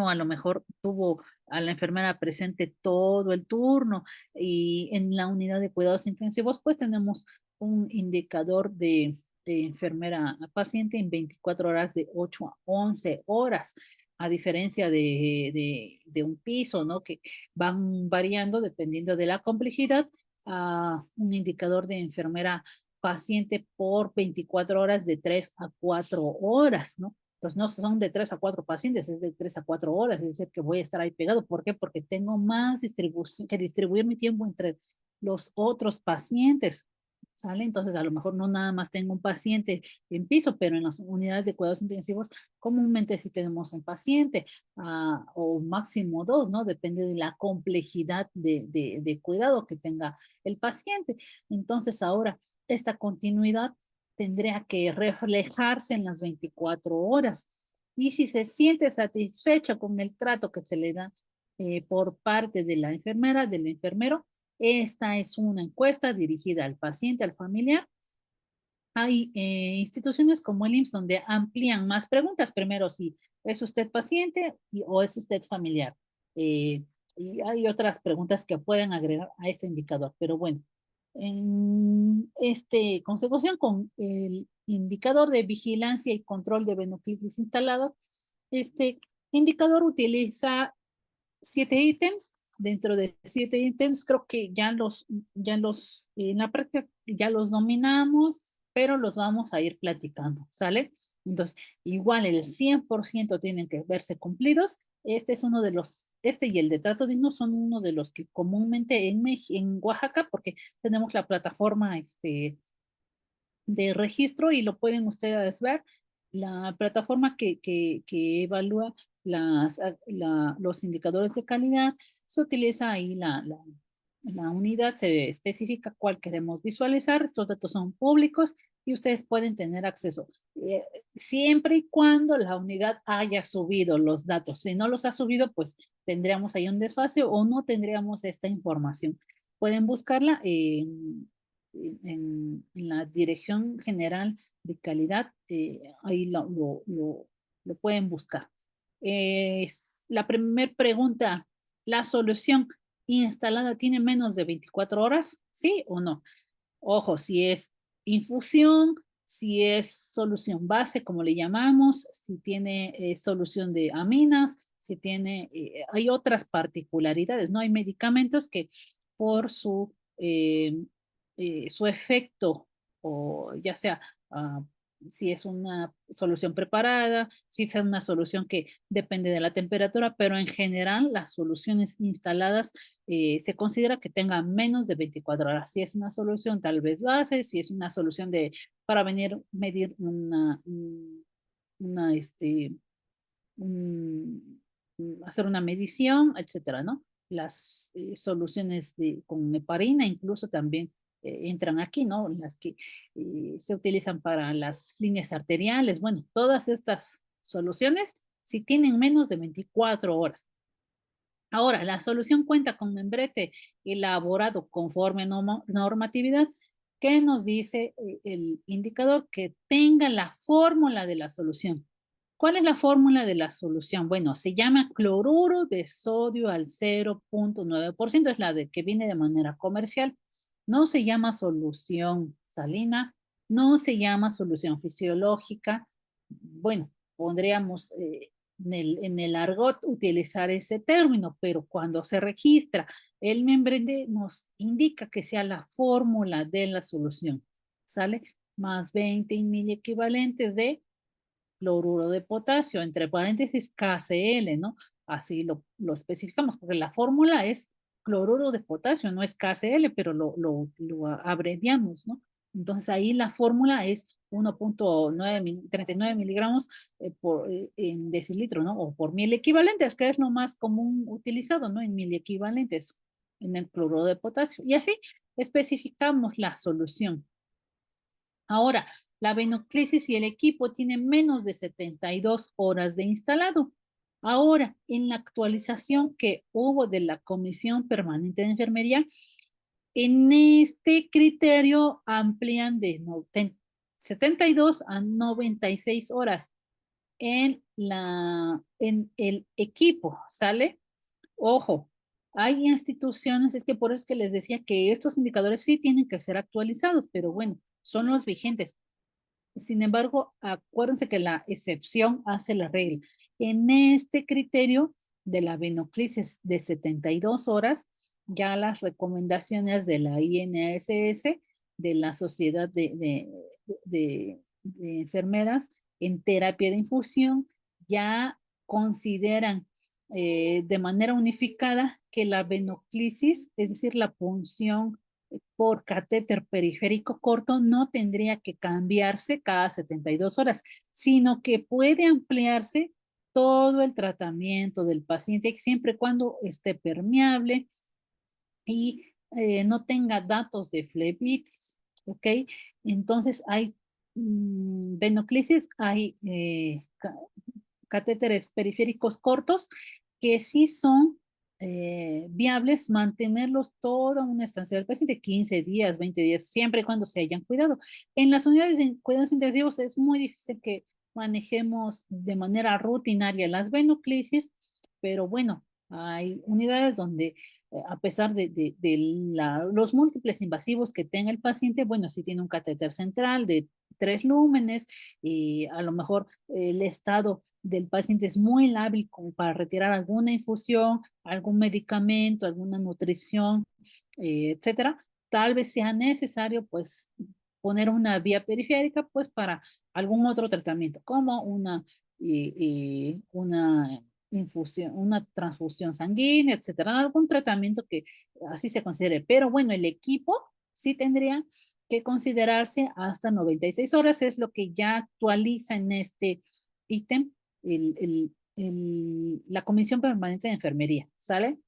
a lo mejor tuvo a la enfermera presente todo el turno y en la unidad de cuidados intensivos, pues tenemos un indicador de enfermera a paciente en 24 horas de 8 a 11 horas, a diferencia de un piso, ¿no? Que van variando dependiendo de la complejidad a un indicador de enfermera paciente por 24 horas de 3 a 4 horas, ¿no? Pues no son de 3 a 4 pacientes, es de 3 a 4 horas, es decir, que voy a estar ahí pegado. ¿Por qué? Porque tengo más distribución, que distribuir mi tiempo entre los otros pacientes, ¿sale? Entonces, a lo mejor no nada más tengo un paciente en piso, pero en las unidades de cuidados intensivos, comúnmente sí tenemos un paciente, o máximo dos, ¿no? Depende de la complejidad de cuidado que tenga el paciente. Entonces, ahora, esta continuidad tendría que reflejarse en las 24 horas. Y si se siente satisfecha con el trato que se le da por parte de la enfermera, del enfermero, esta es una encuesta dirigida al paciente, al familiar. Hay instituciones como el IMSS donde amplían más preguntas. Primero, si es usted paciente o es usted familiar. Eh, y hay otras preguntas que pueden agregar a este indicador. Pero bueno, en consecución con el indicador de vigilancia y control de beneficios instalados, este indicador utiliza 7 ítems. Dentro de 7 ítems, creo que en la práctica ya los dominamos, pero los vamos a ir platicando, ¿sale? Entonces, igual el 100% tienen que verse cumplidos. Este es uno de este y el de trato digno son uno de los que comúnmente en Oaxaca, porque tenemos la plataforma de registro y lo pueden ustedes ver, la plataforma que evalúa los indicadores de calidad, se utiliza ahí la unidad, se especifica cuál queremos visualizar, estos datos son públicos y ustedes pueden tener acceso, siempre y cuando la unidad haya subido los datos. Si no los ha subido, pues tendríamos ahí un desfase o no tendríamos esta información. Pueden buscarla en la Dirección General de Calidad, ahí lo pueden buscar. La primera pregunta, ¿la solución instalada tiene menos de 24 horas? ¿Sí o no? Ojo, si es infusión, si es solución base, como le llamamos, si tiene solución de aminas, si tiene, hay otras particularidades, ¿no? Hay medicamentos que por su su efecto, o ya sea si es una solución preparada, si es una solución que depende de la temperatura, pero en general las soluciones instaladas se considera que tengan menos de 24 horas. Si es una solución tal vez base, si es una solución para medir una hacer una medición, etcétera, ¿no? Las soluciones con heparina incluso también entran aquí, ¿no? Las que se utilizan para las líneas arteriales. Bueno, todas estas soluciones, si tienen menos de 24 horas. Ahora, la solución cuenta con membrete elaborado conforme normatividad. ¿Qué nos dice el indicador? Que tenga la fórmula de la solución. ¿Cuál es la fórmula de la solución? Bueno, se llama cloruro de sodio al 0,9%, es la que viene de manera comercial. No se llama solución salina, no se llama solución fisiológica. Bueno, pondríamos en el argot utilizar ese término, pero cuando se registra el membrete nos indica que sea la fórmula de la solución. ¿Sale? Más 20 miliequivalentes de cloruro de potasio, entre paréntesis KCl, ¿no? Así lo especificamos, porque la fórmula es cloruro de potasio, no es KCl, pero lo abreviamos, ¿no? Entonces ahí la fórmula es 1,39 miligramos en decilitro, ¿no? O por mil equivalentes, que es lo más común utilizado, ¿no? En mil equivalentes en el cloruro de potasio. Y así especificamos la solución. Ahora, la venoclisis y el equipo tienen menos de 72 horas de instalado. Ahora, en la actualización que hubo de la Comisión Permanente de Enfermería, en este criterio amplían de 72 a 96 horas en el equipo, ¿sale? Ojo, hay instituciones, es que por eso es que les decía que estos indicadores sí tienen que ser actualizados, pero bueno, son los vigentes. Sin embargo, acuérdense que la excepción hace la regla. En este criterio de la venoclisis de 72 horas, ya las recomendaciones de la INSS, de la Sociedad de Enfermeras en Terapia de Infusión, ya consideran de manera unificada que la venoclisis, es decir, la punción por catéter periférico corto no tendría que cambiarse cada 72 horas, sino que puede ampliarse todo el tratamiento del paciente siempre y cuando esté permeable y no tenga datos de flebitis, ¿ok? Entonces hay venoclisis, hay catéteres periféricos cortos que sí son viables mantenerlos toda una estancia del paciente, 15 días, 20 días, siempre y cuando se hayan cuidado. En las unidades de cuidados intensivos es muy difícil que manejemos de manera rutinaria las venoclisis, pero bueno, hay unidades donde a pesar los múltiples invasivos que tenga el paciente, bueno, si tiene un catéter central de 3 lúmenes y a lo mejor el estado del paciente es muy lábil como para retirar alguna infusión, algún medicamento, alguna nutrición, etcétera, tal vez sea necesario pues poner una vía periférica pues para algún otro tratamiento, como una infusión, una transfusión sanguínea, etcétera, algún tratamiento que así se considere. Pero bueno, el equipo sí tendría que considerarse hasta 96 horas, es lo que ya actualiza en este ítem la Comisión Permanente de Enfermería, ¿sale?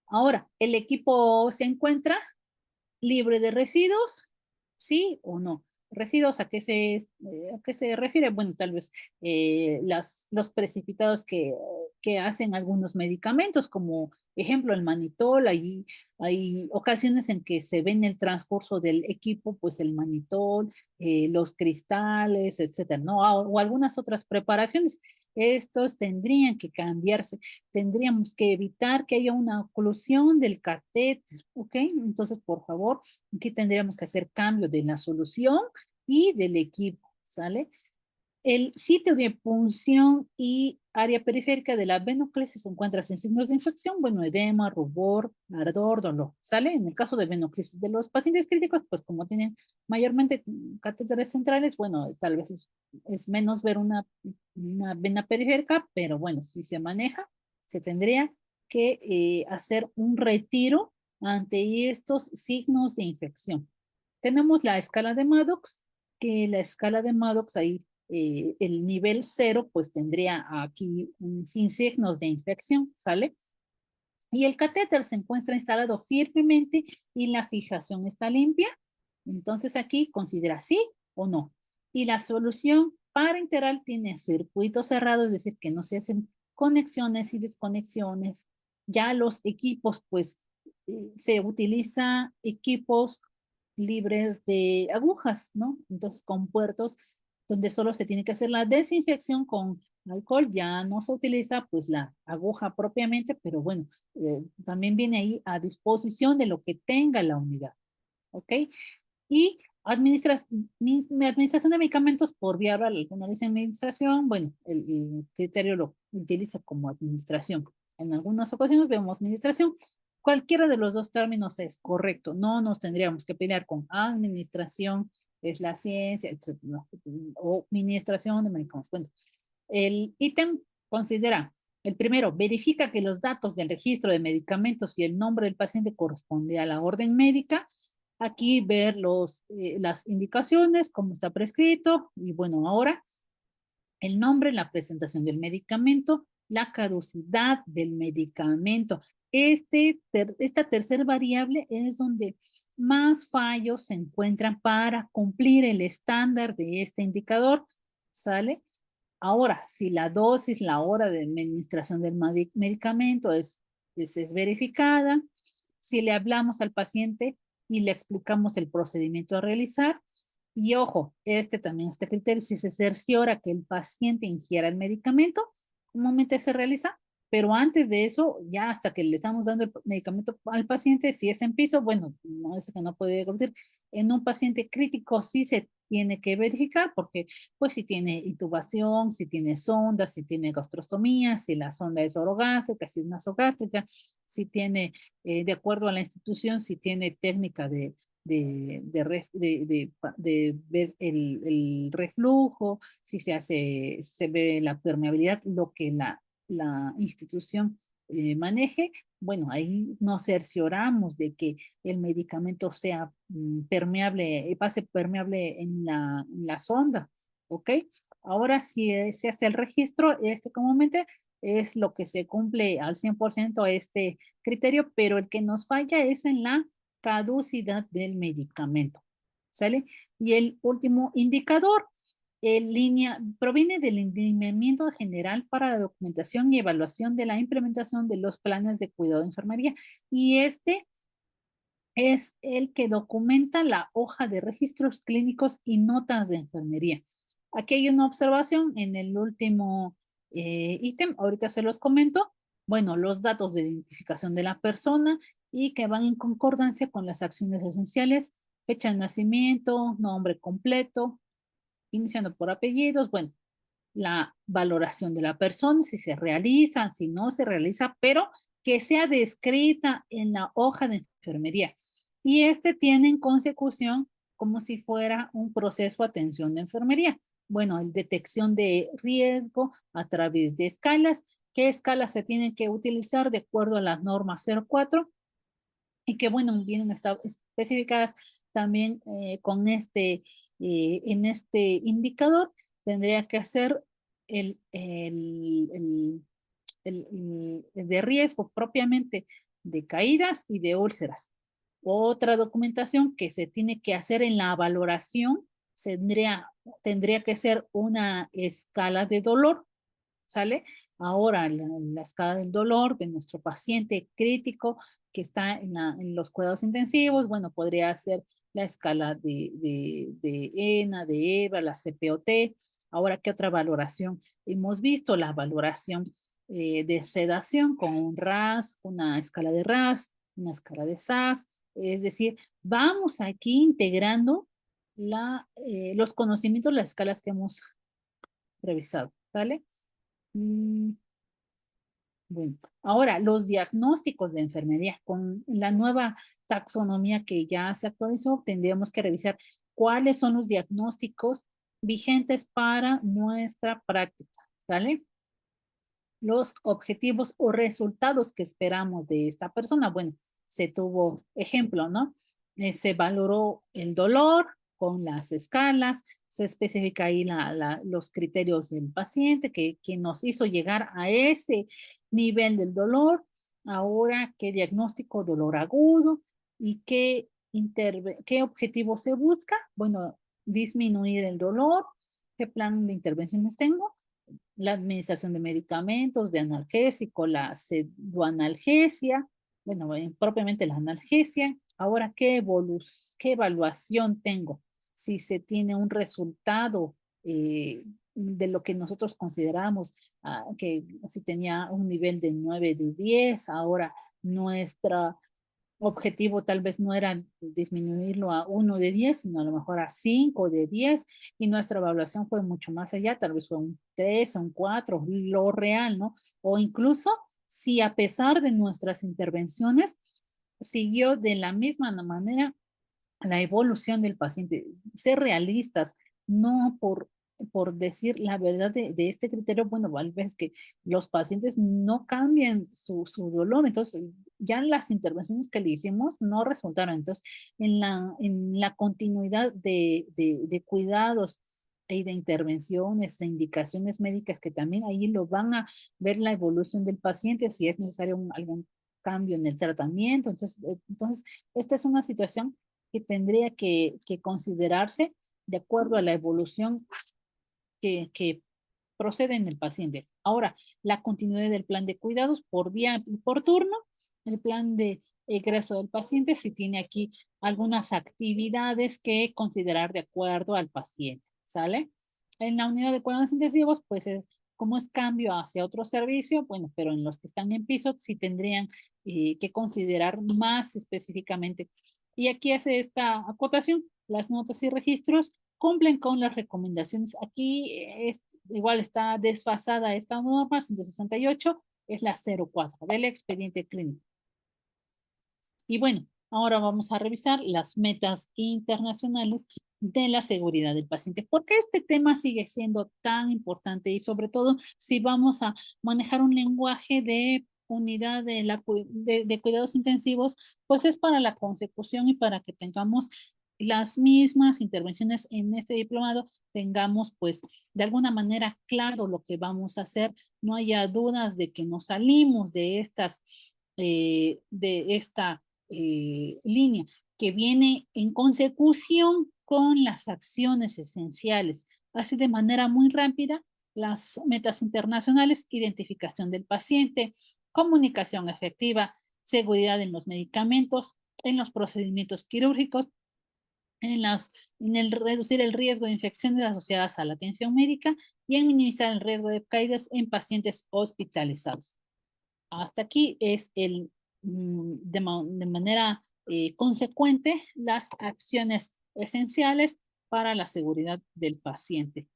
Ahora, ¿el equipo se encuentra libre de residuos? ¿Sí o no? ¿Residuos a qué se refiere? Bueno, tal vez los precipitados que hacen algunos medicamentos, como ejemplo el manitol, hay ocasiones en que se ve en el transcurso del equipo, pues el manitol, los cristales, etcétera, ¿no? O algunas otras preparaciones. Estos tendrían que cambiarse, tendríamos que evitar que haya una oclusión del catéter, ¿ok? Entonces, por favor, aquí tendríamos que hacer cambio de la solución y del equipo, ¿sale? El sitio de punción y área periférica de la venoclisis se encuentra sin signos de infección, bueno, edema, rubor, ardor, dolor, ¿sale? En el caso de venoclisis de los pacientes críticos, pues como tienen mayormente catéteres centrales, bueno, tal vez es menos ver una vena periférica, pero bueno, si se maneja, se tendría que hacer un retiro ante estos signos de infección. Tenemos la escala de Maddox, que la escala de Maddox ahí el nivel 0 pues tendría aquí sin signos de infección, ¿sale? Y el catéter se encuentra instalado firmemente y la fijación está limpia. Entonces aquí considera sí o no. Y la solución parenteral tiene circuito cerrado, es decir, que no se hacen conexiones y desconexiones. Ya los equipos, pues se utiliza equipos libres de agujas, ¿no? Entonces con puertos donde solo se tiene que hacer la desinfección con alcohol, ya no se utiliza pues la aguja propiamente, pero bueno, también viene ahí a disposición de lo que tenga la unidad, ¿ok? Y administración de medicamentos por vía oral, alguna vez administración, bueno, el criterio lo utiliza como administración. En algunas ocasiones vemos administración. Cualquiera de los dos términos es correcto. No nos tendríamos que pelear con administración, es la ciencia, etcétera, o administración de medicamentos. Bueno, el ítem considera, el primero, verifica que los datos del registro de medicamentos y el nombre del paciente corresponde a la orden médica. Aquí ver las indicaciones, cómo está prescrito, y bueno, ahora el nombre, la presentación del medicamento, la caducidad del medicamento. Esta tercera variable es donde más fallos se encuentran para cumplir el estándar de este indicador, ¿sale? Ahora, si la dosis, la hora de administración del medicamento es verificada, si le hablamos al paciente y le explicamos el procedimiento a realizar, y ojo, este criterio, si se cerciora que el paciente ingiera el medicamento, comúnmente se realiza, pero antes de eso, ya hasta que le estamos dando el medicamento al paciente, si es en piso, bueno, no es que no puede convertir. En un paciente crítico sí se tiene que verificar porque pues si tiene intubación, si tiene sonda, si tiene gastrostomía, si la sonda es orogástrica, si es nasogástrica, si tiene, de acuerdo a la institución, si tiene técnica de ver el reflujo, si se ve la permeabilidad, lo que la institución maneje, bueno, ahí nos cercioramos de que el medicamento sea permeable, pase permeable en la sonda, ¿ok? Ahora, si se hace el registro, comúnmente es lo que se cumple al 100% este criterio, pero el que nos falla es en la caducidad del medicamento, ¿sale? Y el último indicador, proviene del lineamiento general para la documentación y evaluación de la implementación de los planes de cuidado de enfermería. Y este es el que documenta la hoja de registros clínicos y notas de enfermería. Aquí hay una observación en el último ítem, ahorita se los comento. Bueno, los datos de identificación de la persona y que van en concordancia con las acciones esenciales, fecha de nacimiento, nombre completo, iniciando por apellidos, bueno, la valoración de la persona, si se realiza, si no se realiza, pero que sea descrita en la hoja de enfermería. Y tiene en consecución como si fuera un proceso de atención de enfermería. Bueno, el detección de riesgo a través de escalas. ¿Qué escalas se tienen que utilizar de acuerdo a las normas 04? Y que bueno, vienen especificadas también en este indicador, tendría que hacer el de riesgo propiamente de caídas y de úlceras. Otra documentación que se tiene que hacer en la valoración tendría que ser una escala de dolor, ¿sale? Ahora, la escala del dolor de nuestro paciente crítico que está en los cuidados intensivos, bueno, podría ser la escala de ENA, de EVA, la CPOT. Ahora, ¿qué otra valoración? Hemos visto la valoración de sedación con un RAS, una escala de RAS, una escala de SAS. Es decir, vamos aquí integrando los conocimientos, las escalas que hemos revisado, ¿vale? Bueno, ahora los diagnósticos de enfermería con la nueva taxonomía que ya se actualizó, tendríamos que revisar cuáles son los diagnósticos vigentes para nuestra práctica, ¿vale? Los objetivos o resultados que esperamos de esta persona. Bueno, se tuvo ejemplo, ¿no? Se valoró el dolor con las escalas, se especifica ahí los criterios del paciente que nos hizo llegar a ese nivel del dolor. Ahora, ¿qué diagnóstico? Dolor agudo y qué objetivo se busca? Bueno, disminuir el dolor. ¿Qué plan de intervenciones tengo? La administración de medicamentos, de analgésico, la pseudoanalgesia, bueno, propiamente la analgesia. Ahora, ¿qué evaluación tengo? Si se tiene un resultado de lo que nosotros consideramos que si tenía un nivel de 9 de 10, ahora nuestra objetivo tal vez no era disminuirlo a 1 de 10, sino a lo mejor a 5 de 10, y nuestra evaluación fue mucho más allá, tal vez fue un 3, un 4, lo real, ¿no? O incluso si a pesar de nuestras intervenciones siguió de la misma manera la evolución del paciente, ser realistas, no por decir la verdad de este criterio, bueno, a veces que los pacientes no cambian su dolor, entonces ya las intervenciones que le hicimos no resultaron, entonces en la continuidad de cuidados y de intervenciones, de indicaciones médicas que también ahí lo van a ver la evolución del paciente, si es necesario algún cambio en el tratamiento, entonces esta es una situación que tendría que considerarse de acuerdo a la evolución que procede en el paciente. Ahora, la continuidad del plan de cuidados por día y por turno, el plan de egreso del paciente, si tiene aquí algunas actividades que considerar de acuerdo al paciente, ¿sale? En la unidad de cuidados intensivos, pues es como es cambio hacia otro servicio, bueno, pero en los que están en piso sí tendrían que considerar más específicamente. Y aquí hace esta acotación, las notas y registros cumplen con las recomendaciones. Aquí igual está desfasada esta norma 168, es la 04 del expediente clínico. Y bueno, ahora vamos a revisar las metas internacionales de la seguridad del paciente. ¿Por qué este tema sigue siendo tan importante? Y sobre todo, si vamos a manejar un lenguaje de unidad de cuidados intensivos, pues es para la consecución y para que tengamos las mismas intervenciones en este diplomado, tengamos pues de alguna manera claro lo que vamos a hacer, no haya dudas de que nos salimos de esta línea que viene en consecución con las acciones esenciales. Así de manera muy rápida, las metas internacionales, identificación del paciente, comunicación efectiva, seguridad en los medicamentos, en los procedimientos quirúrgicos, en el reducir el riesgo de infecciones asociadas a la atención médica y en minimizar el riesgo de caídas en pacientes hospitalizados. Hasta aquí es de manera consecuente las acciones esenciales para la seguridad del paciente.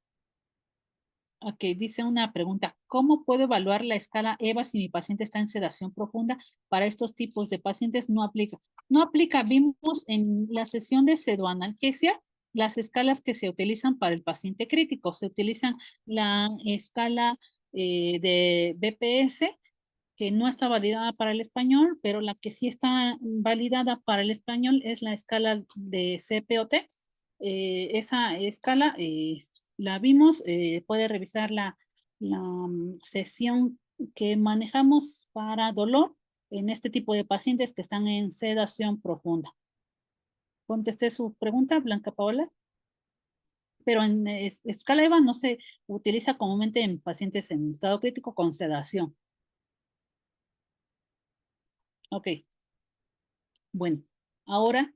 Ok, dice una pregunta, ¿cómo puedo evaluar la escala EVA si mi paciente está en sedación profunda? Para estos tipos de pacientes no aplica. No aplica, vimos en la sesión de pseudoanalgesia las escalas que se utilizan para el paciente crítico. Se utilizan la escala de BPS, que no está validada para el español, pero la que sí está validada para el español es la escala de CPOT. Esa escala la vimos, puede revisar la sesión que manejamos para dolor en este tipo de pacientes que están en sedación profunda. Contesté su pregunta, Blanca Paola, pero en escala EVA no se utiliza comúnmente en pacientes en estado crítico con sedación. Ok, bueno, ahora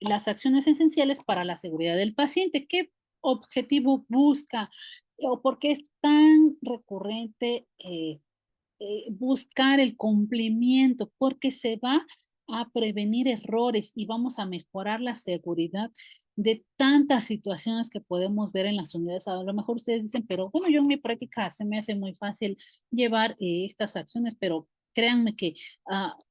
las acciones esenciales para la seguridad del paciente. ¿Qué objetivo busca o por qué es tan recurrente buscar el cumplimiento? Porque se va a prevenir errores y vamos a mejorar la seguridad de tantas situaciones que podemos ver en las unidades. A lo mejor ustedes dicen, pero bueno, yo en mi práctica se me hace muy fácil llevar estas acciones, pero créanme que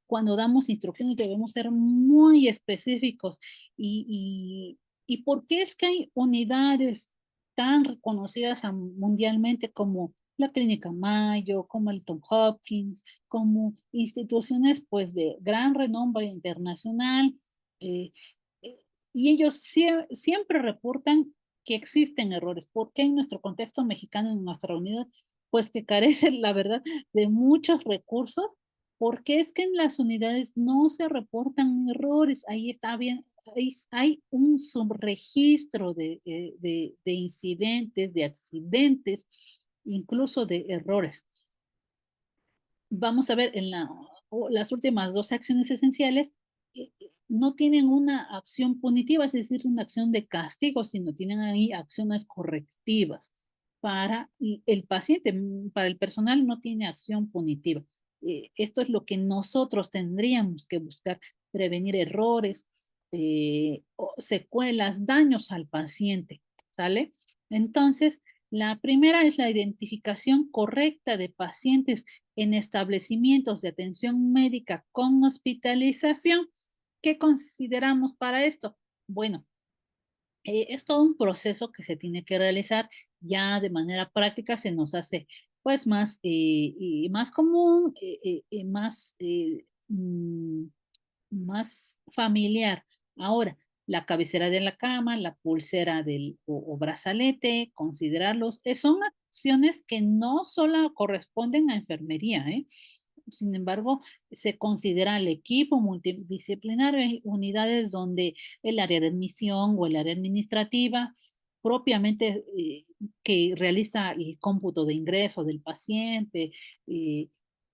cuando damos instrucciones debemos ser muy específicos. ¿Y por qué es que hay unidades tan reconocidas mundialmente como la Clínica Mayo, como el Tom Hopkins, como instituciones pues de gran renombre internacional? eh, eh, y ellos siempre reportan que existen errores, porque en nuestro contexto mexicano, en nuestra unidad, pues que carecen, la verdad, de muchos recursos, porque es que en las unidades no se reportan errores, ahí está bien, hay un subregistro de incidentes, de accidentes, incluso de errores. Vamos a ver en las últimas dos acciones esenciales, no tienen una acción punitiva, es decir, una acción de castigo, sino tienen ahí acciones correctivas para el paciente, para el personal no tiene acción punitiva. Esto es lo que nosotros tendríamos que buscar, prevenir errores, secuelas, daños al paciente, ¿sale? Entonces, la primera es la identificación correcta de pacientes en establecimientos de atención médica con hospitalización. ¿Qué consideramos para esto? Bueno, es todo un proceso que se tiene que realizar ya de manera práctica, se nos hace pues más común, más familiar. Ahora, la cabecera de la cama, la pulsera o brazalete, considerarlos, son acciones que no solo corresponden a enfermería, ¿eh? Sin embargo, se considera el equipo multidisciplinario. Hay unidades donde el área de admisión o el área administrativa propiamente que realiza el cómputo de ingreso del paciente, eh,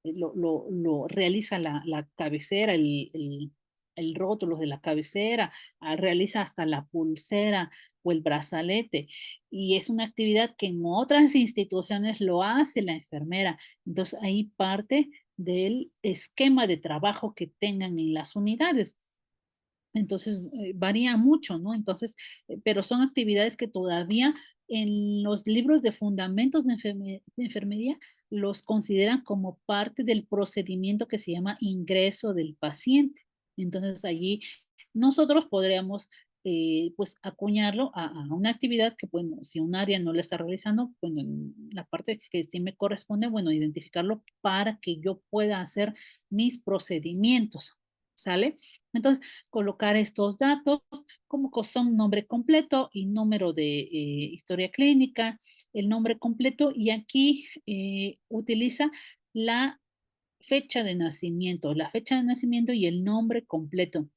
lo realiza la cabecera, el rótulo de la cabecera, realiza hasta la pulsera o el brazalete. Y es una actividad que en otras instituciones lo hace la enfermera. Entonces ahí parte del esquema de trabajo que tengan en las unidades. Entonces, varía mucho, ¿no? Entonces, pero son actividades que todavía en los libros de fundamentos de enfermería los consideran como parte del procedimiento que se llama ingreso del paciente. Entonces, allí nosotros podríamos, pues, acuñarlo a una actividad que, bueno, si un área no la está realizando, bueno, en la parte que sí me corresponde, bueno, identificarlo para que yo pueda hacer mis procedimientos, ¿sale? Entonces, colocar estos datos como son nombre completo y número de historia clínica, el nombre completo y aquí utiliza la la fecha de nacimiento y el nombre completo.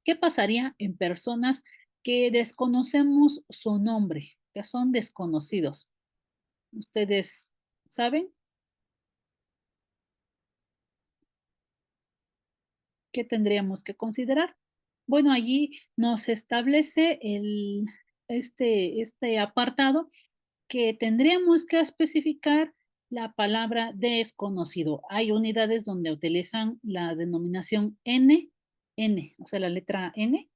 ¿Qué pasaría en personas que desconocemos su nombre, que son desconocidos? ¿Ustedes saben qué tendríamos que considerar? Bueno, allí nos establece este apartado que tendríamos que especificar la palabra desconocido. Hay unidades donde utilizan la denominación N, o sea, la letra N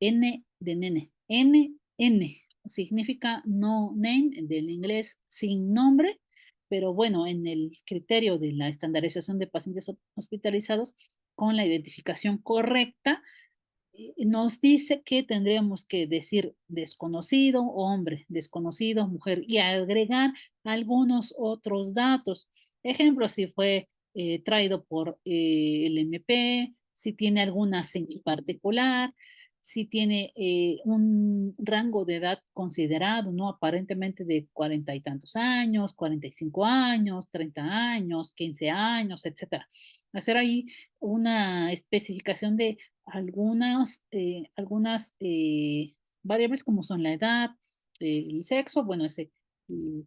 de nene, NN. Significa no name, del inglés sin nombre, pero bueno, en el criterio de la estandarización de pacientes hospitalizados, con la identificación correcta, nos dice que tendríamos que decir desconocido, hombre, desconocido, mujer, y agregar algunos otros datos. Ejemplo, si fue traído por el MP, si tiene alguna señal particular, si tiene un rango de edad considerado, ¿no? Aparentemente de 40 y tantos años, 45 años, 30 años, 15 años, etcétera. Hacer ahí una especificación de algunas variables como son la edad, el sexo, bueno,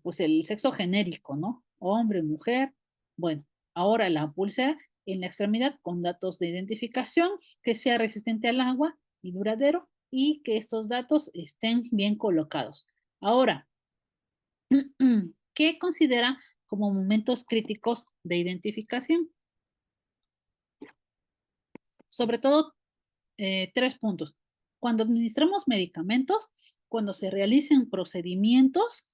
pues el sexo genérico, ¿no? Hombre, mujer. Bueno, ahora la pulsera en la extremidad con datos de identificación que sea resistente al agua y duradero y que estos datos estén bien colocados. Ahora, ¿qué considera como momentos críticos de identificación? Sobre todo, tres puntos. Cuando administramos medicamentos, cuando se realicen procedimientos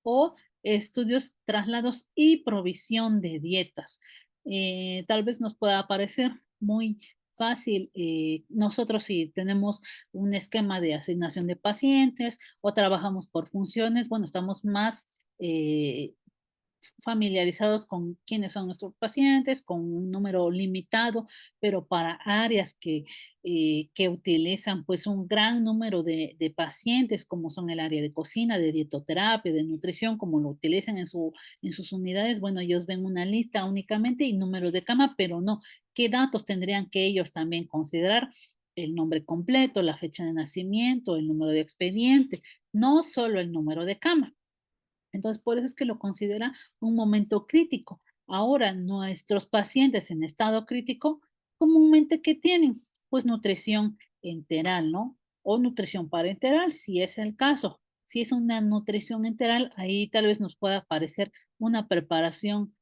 o estudios, traslados y provisión de dietas. Tal vez nos pueda parecer muy fácil, nosotros si tenemos un esquema de asignación de pacientes o trabajamos por funciones, bueno, estamos más familiarizados con quiénes son nuestros pacientes, con un número limitado, pero para áreas que utilizan pues un gran número de pacientes, como son el área de cocina, de dietoterapia, de nutrición, como lo utilizan en sus unidades, bueno, ellos ven una lista únicamente y número de cama, pero no, ¿qué datos tendrían que ellos también considerar? El nombre completo, la fecha de nacimiento, el número de expediente, no solo el número de cama. Entonces, por eso es que lo considera un momento crítico. Ahora, nuestros pacientes en estado crítico, comúnmente, ¿qué tienen? Pues nutrición enteral, ¿no? O nutrición parenteral, si es el caso. Si es una nutrición enteral, ahí tal vez nos pueda parecer una preparación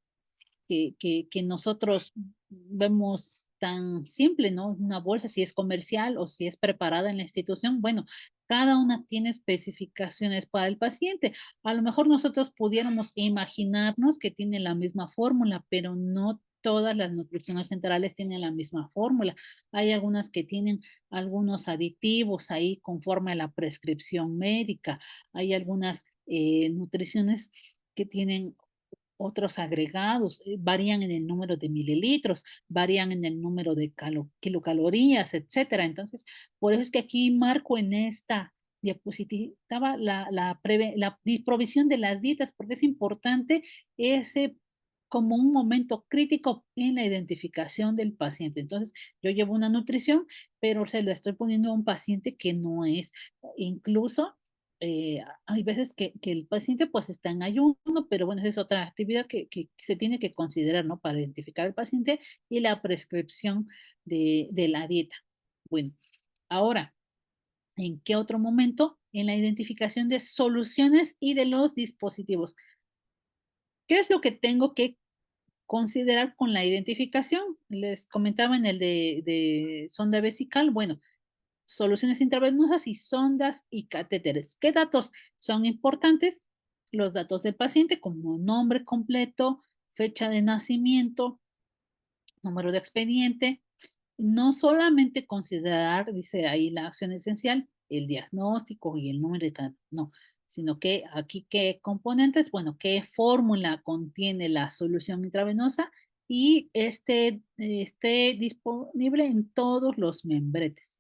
que nosotros vemos tan simple, ¿no? Una bolsa, si es comercial o si es preparada en la institución, bueno, cada una tiene especificaciones para el paciente. A lo mejor nosotros pudiéramos imaginarnos que tiene la misma fórmula, pero no todas las nutriciones centrales tienen la misma fórmula. Hay algunas que tienen algunos aditivos ahí conforme a la prescripción médica. Hay algunas nutriciones que tienen otros agregados, varían en el número de mililitros, varían en el número de kilocalorías, etcétera. Entonces, por eso es que aquí marco en esta diapositiva la provisión de las dietas, porque es importante ese como un momento crítico en la identificación del paciente. Entonces, yo llevo una nutrición, pero se la estoy poniendo a un paciente que no es. Incluso hay veces que el paciente pues está en ayuno, pero bueno, esa es otra actividad que se tiene que considerar, ¿no? Para identificar al paciente y la prescripción de la dieta. Bueno, ahora, ¿en qué otro momento? En la identificación de soluciones y de los dispositivos. ¿Qué es lo que tengo que considerar con la identificación? Les comentaba en el de sonda vesical, bueno, soluciones intravenosas y sondas y catéteres. ¿Qué datos son importantes? Los datos del paciente como nombre completo, fecha de nacimiento, número de expediente. No solamente considerar, dice ahí la acción esencial, el diagnóstico y el número de cada, no, sino que aquí qué componentes, bueno, qué fórmula contiene la solución intravenosa y esté disponible en todos los membretes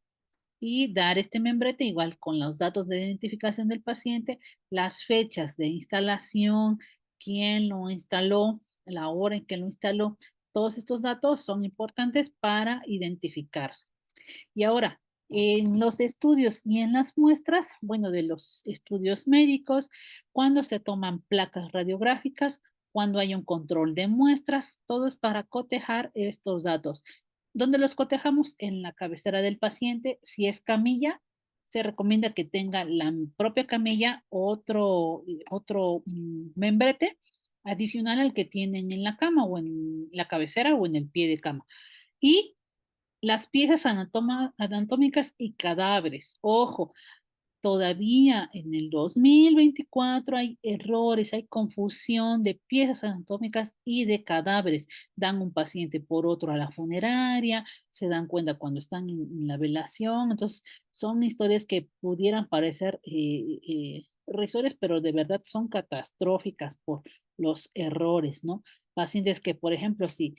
y dar este membrete igual con los datos de identificación del paciente, las fechas de instalación, quién lo instaló, la hora en que lo instaló. Todos estos datos son importantes para identificarse. Y ahora, en los estudios y en las muestras, bueno, de los estudios médicos, cuando se toman placas radiográficas, cuando hay un control de muestras, todo es para cotejar estos datos. ¿Dónde los cotejamos? En la cabecera del paciente. Si es camilla, se recomienda que tenga la propia camilla otro membrete adicional al que tienen en la cama o en la cabecera o en el pie de cama. Y las piezas anatómicas y cadáveres. Ojo, todavía en el 2024 hay errores, hay confusión de piezas anatómicas y de cadáveres. Dan un paciente por otro a la funeraria, se dan cuenta cuando están en la velación. Entonces, son historias que pudieran parecer risores, pero de verdad son catastróficas por los errores, ¿no? Pacientes que, por ejemplo, si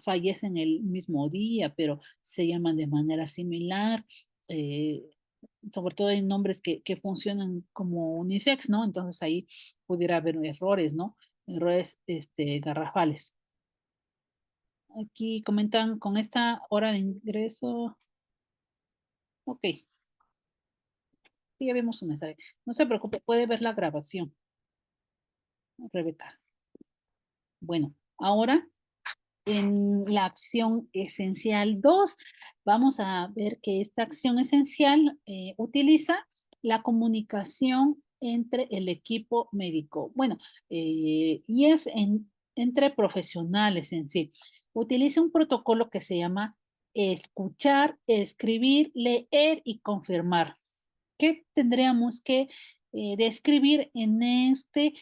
fallecen el mismo día, pero se llaman de manera similar, eh, sobre todo hay nombres que funcionan como unisex, ¿no? Entonces ahí pudiera haber errores, ¿no? Errores garrafales. Aquí comentan con esta hora de ingreso. Ok, sí, ya vemos un mensaje. No se preocupe, puede ver la grabación, Rebeca. Bueno, ahora en la acción esencial 2 vamos a ver que esta acción esencial utiliza la comunicación entre el equipo médico. Bueno, y es entre profesionales en sí. Utiliza un protocolo que se llama escuchar, escribir, leer y confirmar. ¿Qué tendríamos que describir en este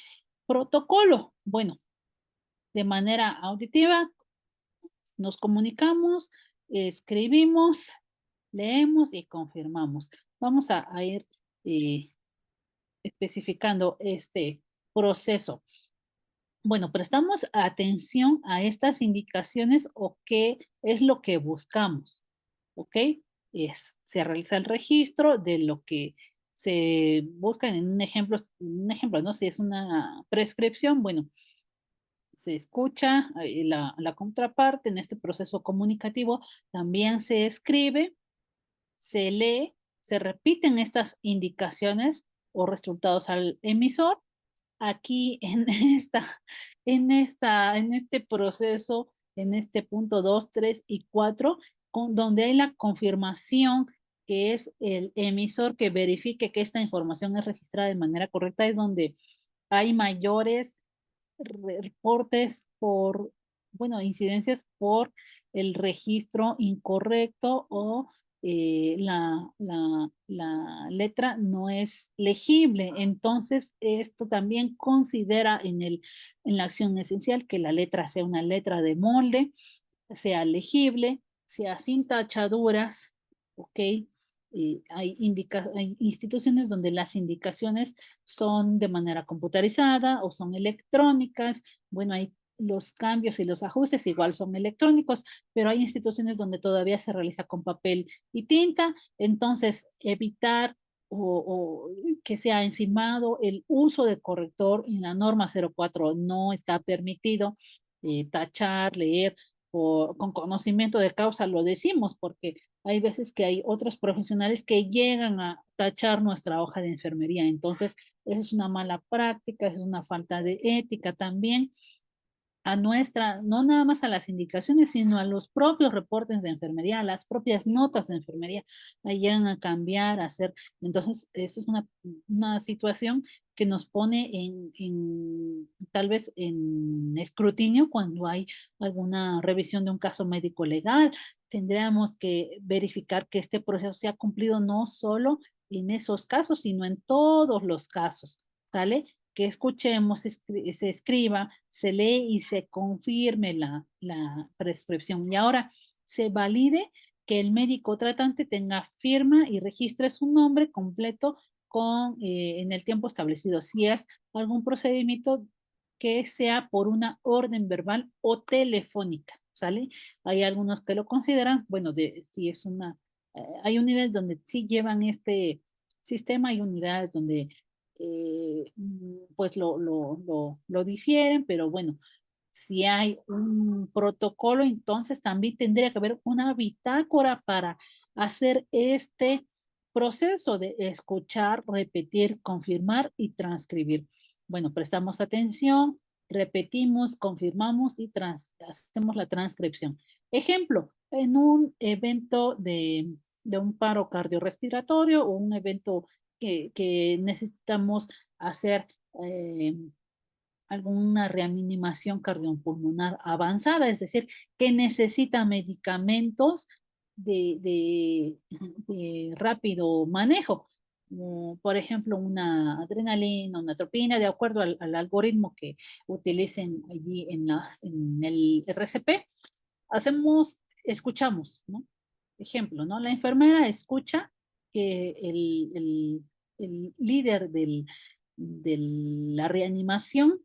protocolo? Bueno, de manera auditiva nos comunicamos, escribimos, leemos y confirmamos. Vamos a ir eh, especificando este proceso. Bueno, prestamos atención a estas indicaciones o qué es lo que buscamos, ¿ok? Se realiza el registro de lo que se busca en un ejemplo, ¿no? Si es una prescripción, bueno, se escucha la contraparte en este proceso comunicativo, también se escribe, se lee, se repiten estas indicaciones o resultados al emisor. Aquí en este proceso, en este punto 2, 3 y 4, donde hay la confirmación que es el emisor que verifique que esta información es registrada de manera correcta, es donde hay mayores reportes por, bueno, incidencias por el registro incorrecto o la letra no es legible. Entonces, esto también considera en la acción esencial que la letra sea una letra de molde, sea legible, sea sin tachaduras, ¿ok? Hay instituciones donde las indicaciones son de manera computarizada o son electrónicas. Bueno, hay los cambios y los ajustes igual son electrónicos, pero hay instituciones donde todavía se realiza con papel y tinta. Entonces, evitar o que sea encimado el uso de corrector en la norma 04 no está permitido. Tachar, leer con conocimiento de causa lo decimos porque hay veces que hay otros profesionales que llegan a tachar nuestra hoja de enfermería. Entonces, eso es una mala práctica, es una falta de ética también a nuestra, no nada más a las indicaciones, sino a los propios reportes de enfermería, a las propias notas de enfermería, ahí llegan a cambiar, a hacer. Entonces, eso es una situación que nos pone tal vez en escrutinio cuando hay alguna revisión de un caso médico legal. Tendríamos que verificar que este proceso se ha cumplido no solo en esos casos, sino en todos los casos, ¿sale? Que escuchemos, se escriba, se lee y se confirme la prescripción. Y ahora se valide que el médico tratante tenga firma y registre su nombre completo en el tiempo establecido. Si es algún procedimiento que sea por una orden verbal o telefónica, ¿sale? Hay algunos que lo consideran, bueno, si es hay unidades donde sí llevan este sistema, hay unidades donde pues lo difieren, pero bueno, si hay un protocolo, entonces también tendría que haber una bitácora para hacer este proceso de escuchar, repetir, confirmar y transcribir. Bueno, prestamos atención, repetimos, confirmamos y hacemos la transcripción. Ejemplo, en un evento de un paro cardiorrespiratorio o un evento que necesitamos hacer alguna reanimación cardiopulmonar avanzada, es decir, que necesita medicamentos de rápido manejo, como por ejemplo una adrenalina, una atropina, de acuerdo al algoritmo que utilicen allí en el RCP, escuchamos, ¿no? Ejemplo, ¿no? La enfermera escucha que el líder de la reanimación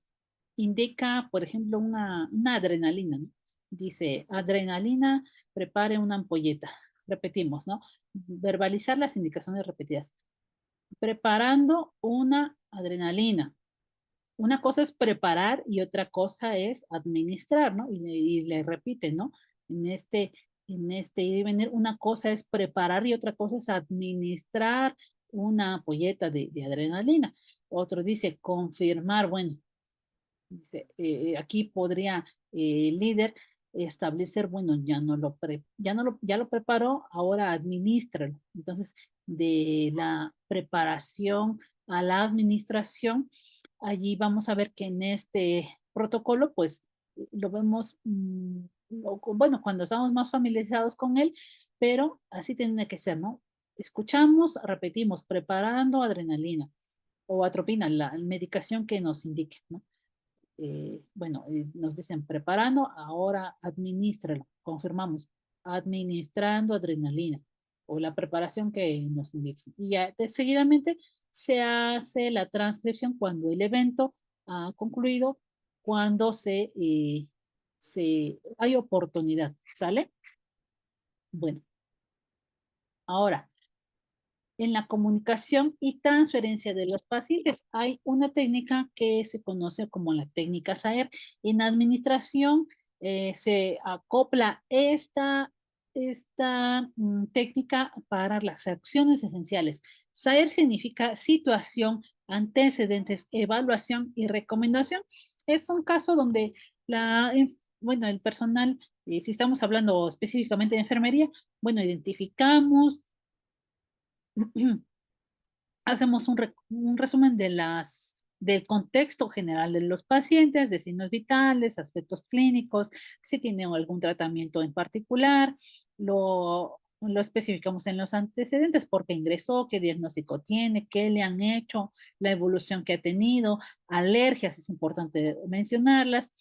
indica, por ejemplo, una adrenalina, ¿no? Dice, adrenalina, prepare una ampolleta. Repetimos, ¿no? Verbalizar las indicaciones repetidas. Preparando una adrenalina. Una cosa es preparar y otra cosa es administrar, ¿no? Y le repite, ¿no? En este ir y venir, una cosa es preparar y otra cosa es administrar una ampolleta de adrenalina. Otro dice confirmar, bueno, dice, aquí podría el líder establecer, bueno, ya lo preparó, ahora administralo. Entonces, de la preparación a la administración, allí vamos a ver que en este protocolo, pues lo vemos bueno, cuando estamos más familiarizados con él, pero así tiene que ser, ¿no? Escuchamos, repetimos, preparando adrenalina o atropina, la medicación que nos indique, ¿no? Bueno, nos dicen preparando, ahora administralo, confirmamos, administrando adrenalina o la preparación que nos indique. Y ya seguidamente se hace la transcripción cuando el evento ha concluido, cuando hay oportunidad, ¿sale? Bueno, ahora, en la comunicación y transferencia de los pacientes hay una técnica que se conoce como la técnica SAER. En administración se acopla esta técnica para las acciones esenciales. SAER significa situación, antecedentes, evaluación y recomendación. Es un caso donde bueno, el personal, si estamos hablando específicamente de enfermería, bueno, identificamos, hacemos un resumen del contexto general de los pacientes, de signos vitales, aspectos clínicos, si tienen algún tratamiento en particular, lo especificamos en los antecedentes, por qué ingresó, qué diagnóstico tiene, qué le han hecho, la evolución que ha tenido, alergias, es importante mencionarlas,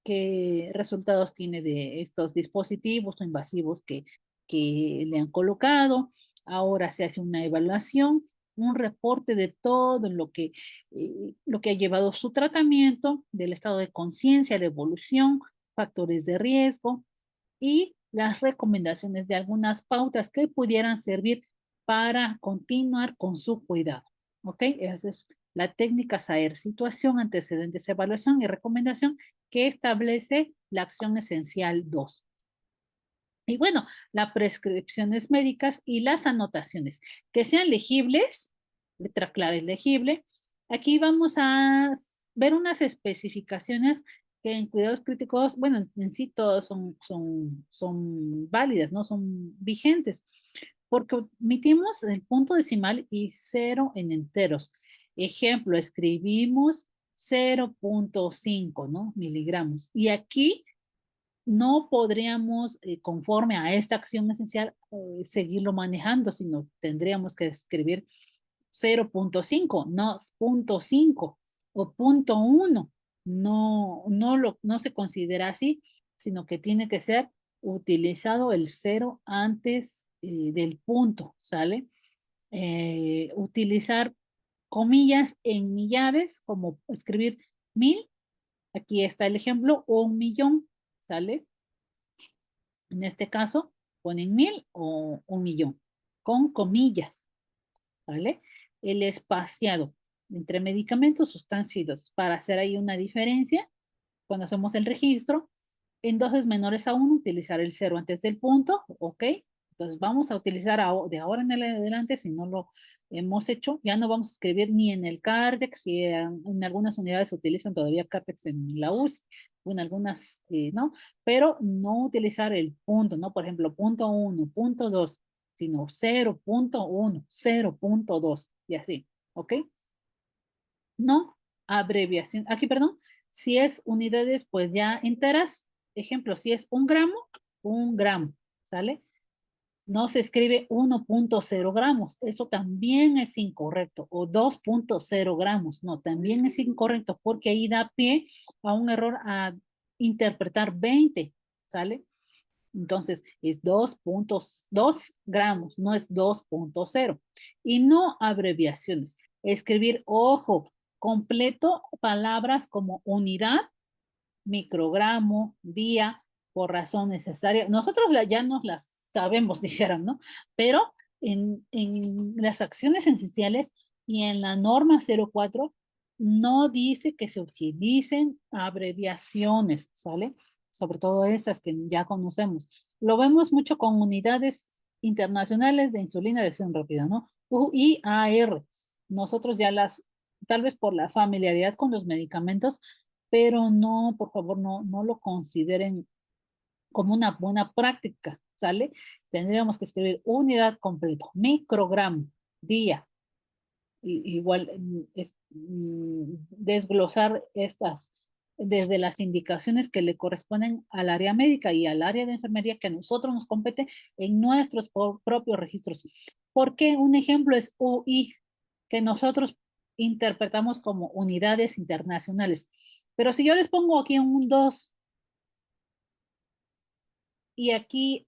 qué resultados tiene de estos dispositivos o invasivos que le han colocado. Ahora se hace una evaluación, un reporte de todo lo que ha llevado su tratamiento, del estado de conciencia, la evolución, factores de riesgo y las recomendaciones de algunas pautas que pudieran servir para continuar con su cuidado. ¿Ok? Esa es la técnica SAER, situación, antecedentes, evaluación y recomendación que establece la acción esencial 2. Y bueno, las prescripciones médicas y las anotaciones que sean legibles, letra clara y legible. Aquí vamos a ver unas especificaciones que en cuidados críticos, bueno, en sí todos son válidas, ¿no? Son vigentes, porque omitimos el punto decimal y cero en enteros. Ejemplo, escribimos 0.5, ¿no? Miligramos. Y aquí no podríamos, conforme a esta acción esencial, seguirlo manejando, sino tendríamos que escribir 0.5, no 0.5 o 0.1. No se considera así, sino que tiene que ser utilizado el cero antes del punto, ¿sale? Utilizar comillas en millares, como escribir 1000, aquí está el ejemplo, o 1.000.000, ¿sale? En este caso, ponen 1000 o 1.000.000, con comillas, ¿vale? El espaciado entre medicamentos, sustancias y dosis, para hacer ahí una diferencia, cuando hacemos el registro, en dosis menores a 1, utilizar el cero antes del punto, ¿ok? Entonces vamos a utilizar de ahora en adelante, si no lo hemos hecho, ya no vamos a escribir ni en el Cardex, si en algunas unidades se utilizan todavía Cardex en la UCI, o en algunas no, pero no utilizar el punto, ¿no? Por ejemplo, punto 1, punto 2, sino 0.1, 0.2 y así, ¿ok? No abreviación, aquí, perdón, si es unidades, pues ya enteras, ejemplo, si es 1 gramo, 1 gramo, ¿sale? No se escribe 1.0 gramos, eso también es incorrecto, o 2.0 gramos, no, también es incorrecto, porque ahí da pie a un error a interpretar 20, ¿sale? Entonces es 2.2 gramos, no es 2.0. Y no abreviaciones. Escribir, ojo, completo palabras como unidad, microgramo, día, por razón necesaria. Nosotros ya nos las sabemos, dijeron, ¿no? Pero en las acciones esenciales y en la norma 04 no dice que se utilicen abreviaciones, ¿sale? Sobre todo esas que ya conocemos. Lo vemos mucho con unidades internacionales de insulina de acción rápida, ¿no? UIAR. Nosotros ya tal vez por la familiaridad con los medicamentos, pero no, por favor, no lo consideren como una buena práctica, ¿sale? Tendríamos que escribir unidad completa, microgramo, día, igual desglosar estas. desde las indicaciones que le corresponden al área médica y al área de enfermería que a nosotros nos compete en nuestros propios registros. Porque un ejemplo es UI, que nosotros interpretamos como unidades internacionales. Pero si yo les pongo aquí un 2 y aquí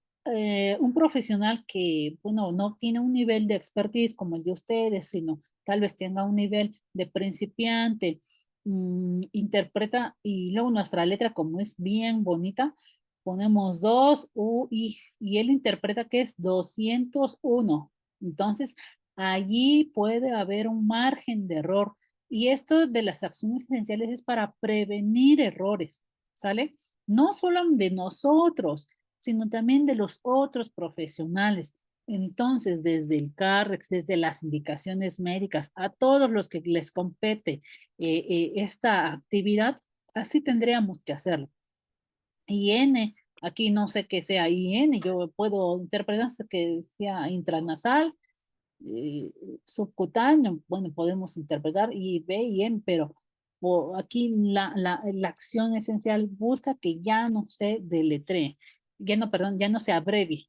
un profesional que, bueno, no tiene un nivel de expertise como el de ustedes, sino tal vez tenga un nivel de principiante, interpreta, y luego nuestra letra como es bien bonita, ponemos 2 U, y él interpreta que es 201. Entonces, allí puede haber un margen de error. Y esto de las acciones esenciales es para prevenir errores, ¿sale? No solo de nosotros, sino también de los otros profesionales. Entonces, desde el CARREX, desde las indicaciones médicas, a todos los que les compete esta actividad, así tendríamos que hacerlo. IN, aquí no sé qué sea IN, yo puedo interpretar que sea intranasal, eh, subcutáneo, bueno, podemos interpretar I, B y M, pero aquí la acción esencial busca que ya no se deletree, ya no, perdón, ya no se abrevie.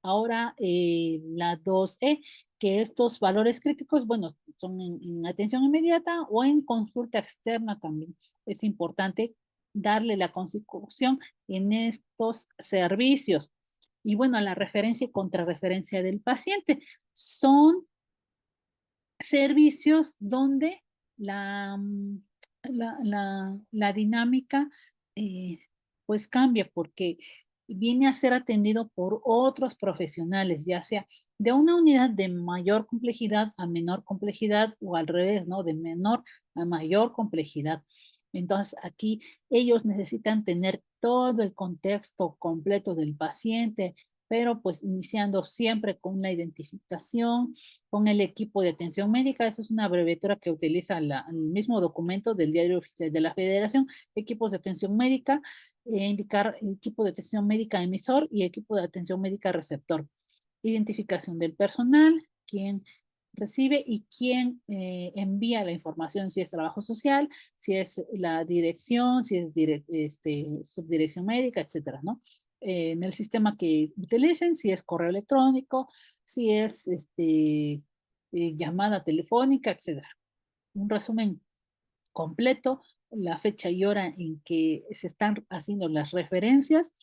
Ahora la 2E, que estos valores críticos, bueno, son en atención inmediata o en consulta externa también. Es importante darle la consecución en estos servicios. Y bueno, la referencia y contrarreferencia del paciente son servicios donde la, la dinámica pues cambia porque viene a ser atendido por otros profesionales, ya sea de una unidad de mayor complejidad a menor complejidad o al revés, ¿no? De menor a mayor complejidad. Entonces, aquí ellos necesitan tener todo el contexto completo del paciente, pero pues iniciando siempre con la identificación, con el equipo de atención médica. Esa es una abreviatura que utiliza el mismo documento del Diario Oficial de la Federación, equipos de atención médica, indicar equipo de atención médica emisor y equipo de atención médica receptor. Identificación del personal, quién recibe y quién envía la información, si es trabajo social, si es la dirección, si es subdirección médica, etcétera, ¿no? En el sistema que utilicen, si es correo electrónico, si es llamada telefónica, etcétera. Un resumen completo, la fecha y hora en que se están haciendo las referencias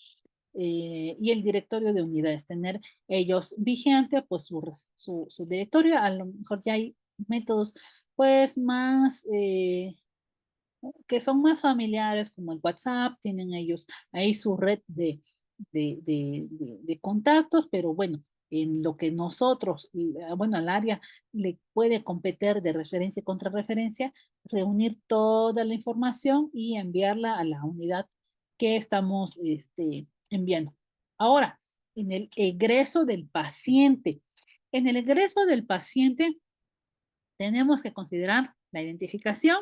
y el directorio de unidades, tener ellos vigente pues su directorio. A lo mejor ya hay métodos pues más que son más familiares como el WhatsApp, tienen ellos ahí su red de contactos, pero bueno, en lo que nosotros, bueno, al área le puede competir de referencia y contrarreferencia, reunir toda la información y enviarla a la unidad que estamos enviando. Ahora, en el egreso del paciente. En el egreso del paciente tenemos que considerar la identificación,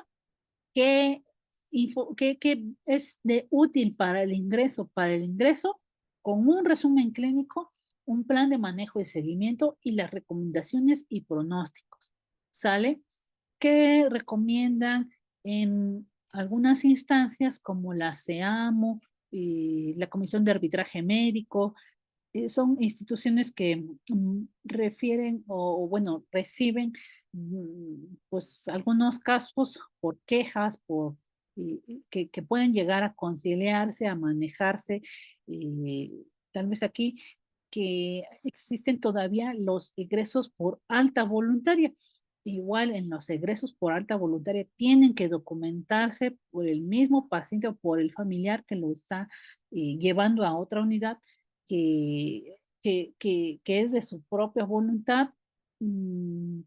qué, qué es de útil para el ingreso, con un resumen clínico, un plan de manejo y seguimiento y las recomendaciones y pronósticos. ¿Sale? ¿Qué recomiendan en algunas instancias como la SEAMO y la Comisión de Arbitraje Médico? Son instituciones que refieren bueno, reciben pues algunos casos por quejas, que pueden llegar a conciliarse, a manejarse. eh, Tal vez aquí que existen todavía los egresos por alta voluntaria. Igual en los egresos por alta voluntaria tienen que documentarse por el mismo paciente o por el familiar que lo está llevando a otra unidad, que es de su propia voluntad mmm,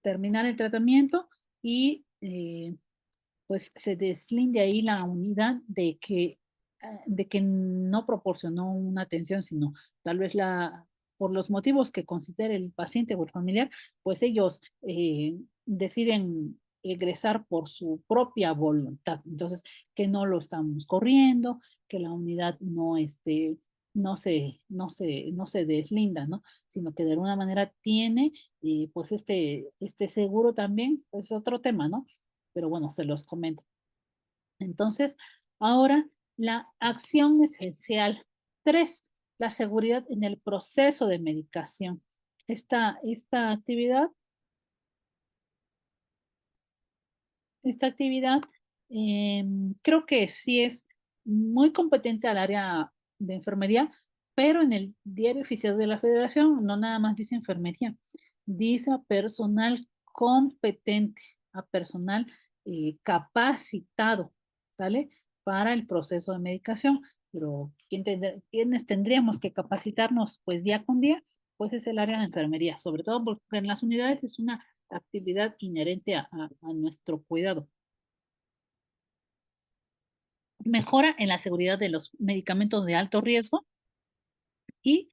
terminar el tratamiento y pues se deslinde ahí la unidad de que no proporcionó una atención, sino tal vez por los motivos que considere el paciente o el familiar, pues ellos deciden egresar por su propia voluntad. Entonces, que no lo estamos corriendo, que la unidad no se deslinda, ¿no? Sino que de alguna manera tiene, pues este seguro también, es otro tema, ¿no? Pero bueno, se los comento. Entonces, ahora la acción esencial 3, la seguridad en el proceso de medicación. Esta actividad Esta actividad, creo que sí es muy competente al área de enfermería, pero en el Diario Oficial de la Federación no nada más dice enfermería, dice a personal competente, a personal capacitado, ¿sale? Para el proceso de medicación. Pero ¿quiénes tendríamos que capacitarnos pues día con día? Pues es el área de enfermería, sobre todo porque en las unidades es una actividad inherente a nuestro cuidado. Mejora en la seguridad de los medicamentos de alto riesgo y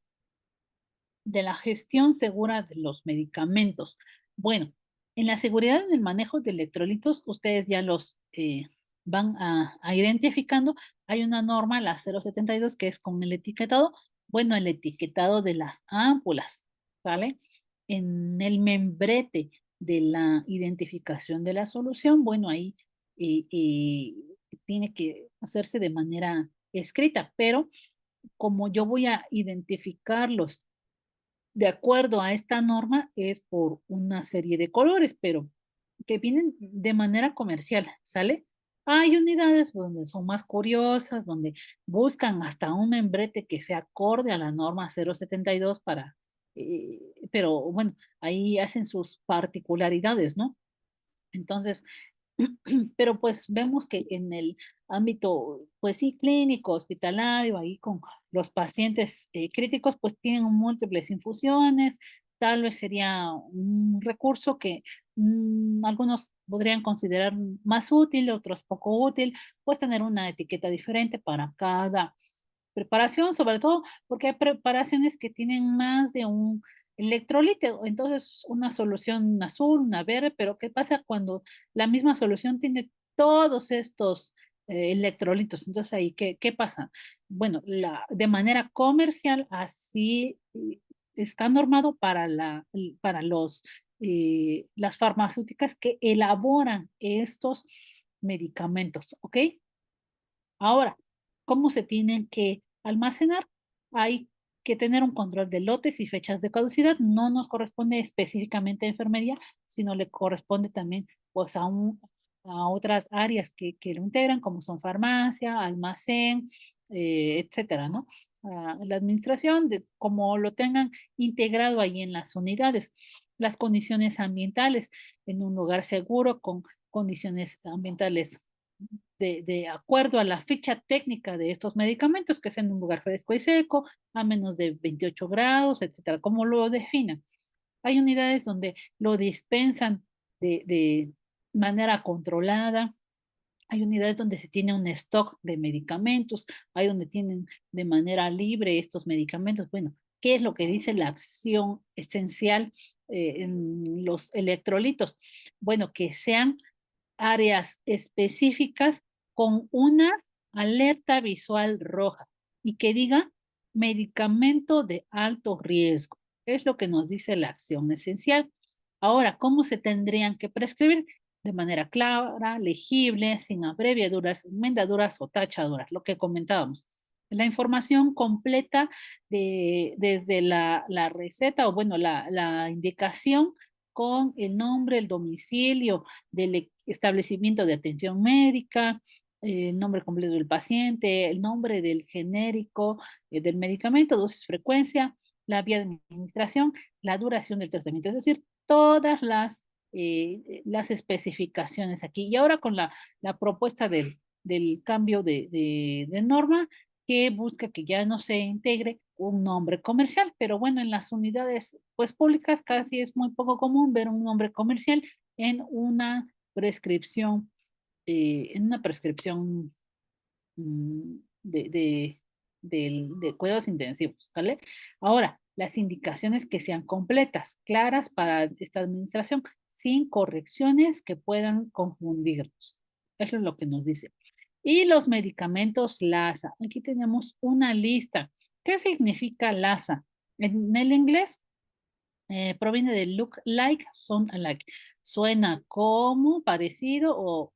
de la gestión segura de los medicamentos. Bueno, en la seguridad en el manejo de electrolitos, ustedes ya los van a identificando. Hay una norma, la 072, que es con el etiquetado. Bueno, el etiquetado de las ámpulas, ¿vale? En el membrete de la identificación de la solución, bueno, ahí tiene que hacerse de manera escrita, pero como yo voy a identificarlos de acuerdo a esta norma es por una serie de colores, pero que vienen de manera comercial, ¿sale? Hay unidades donde son más curiosas, donde buscan hasta un membrete que se acorde a la norma 072 para, pero bueno, ahí hacen sus particularidades, ¿no? Entonces, pero pues vemos que en el ámbito, pues sí, clínico, hospitalario, ahí con los pacientes críticos, pues tienen múltiples infusiones, tal vez sería un recurso que algunos podrían considerar más útil, otros poco útil, pues tener una etiqueta diferente para cada preparación, sobre todo porque hay preparaciones que tienen más de un electrolito, entonces una solución azul, una verde, pero ¿qué pasa cuando la misma solución tiene todos estos electrolitos? Entonces ahí, ¿qué pasa? Bueno, de manera comercial, así está normado para, para las farmacéuticas que elaboran estos medicamentos, ¿ok? Ahora, ¿cómo se tienen que almacenar? Hay que tener un control de lotes y fechas de caducidad. No nos corresponde específicamente a enfermería, sino le corresponde también pues, a otras áreas que lo integran, como son farmacia, almacén, etcétera, ¿no? La administración, como lo tengan integrado ahí en las unidades. Las condiciones ambientales en un lugar seguro con condiciones ambientales de acuerdo a la ficha técnica de estos medicamentos, que es en un lugar fresco y seco, a menos de 28 grados, etcétera, como lo definan. Hay unidades donde lo dispensan de manera controlada, hay unidades donde se tiene un stock de medicamentos, hay donde tienen de manera libre estos medicamentos. Bueno, ¿qué es lo que dice la acción esencial en los electrolitos? Bueno, que sean áreas específicas con una alerta visual roja y que diga medicamento de alto riesgo. Es lo que nos dice la acción esencial. Ahora, ¿cómo se tendrían que prescribir? De manera clara, legible, sin abreviaturas, enmendaduras o tachaduras, lo que comentábamos. La información completa desde la receta o bueno, la indicación con el nombre, el domicilio del establecimiento de atención médica, el nombre completo del paciente, el nombre del genérico del medicamento, dosis, frecuencia, la vía de administración, la duración del tratamiento, es decir, todas las especificaciones aquí. Y ahora con la propuesta del cambio de norma, que busca que ya no se integre un nombre comercial, pero bueno, en las unidades pues públicas casi es muy poco común ver un nombre comercial en una prescripción, de, de cuidados intensivos, ¿vale? Ahora, las indicaciones que sean completas, claras para esta administración, sin correcciones que puedan confundirnos. Eso es lo que nos dice. Y los medicamentos LASA. Aquí tenemos una lista. ¿Qué significa LASA? En el inglés proviene de look like, sound alike. Suena como parecido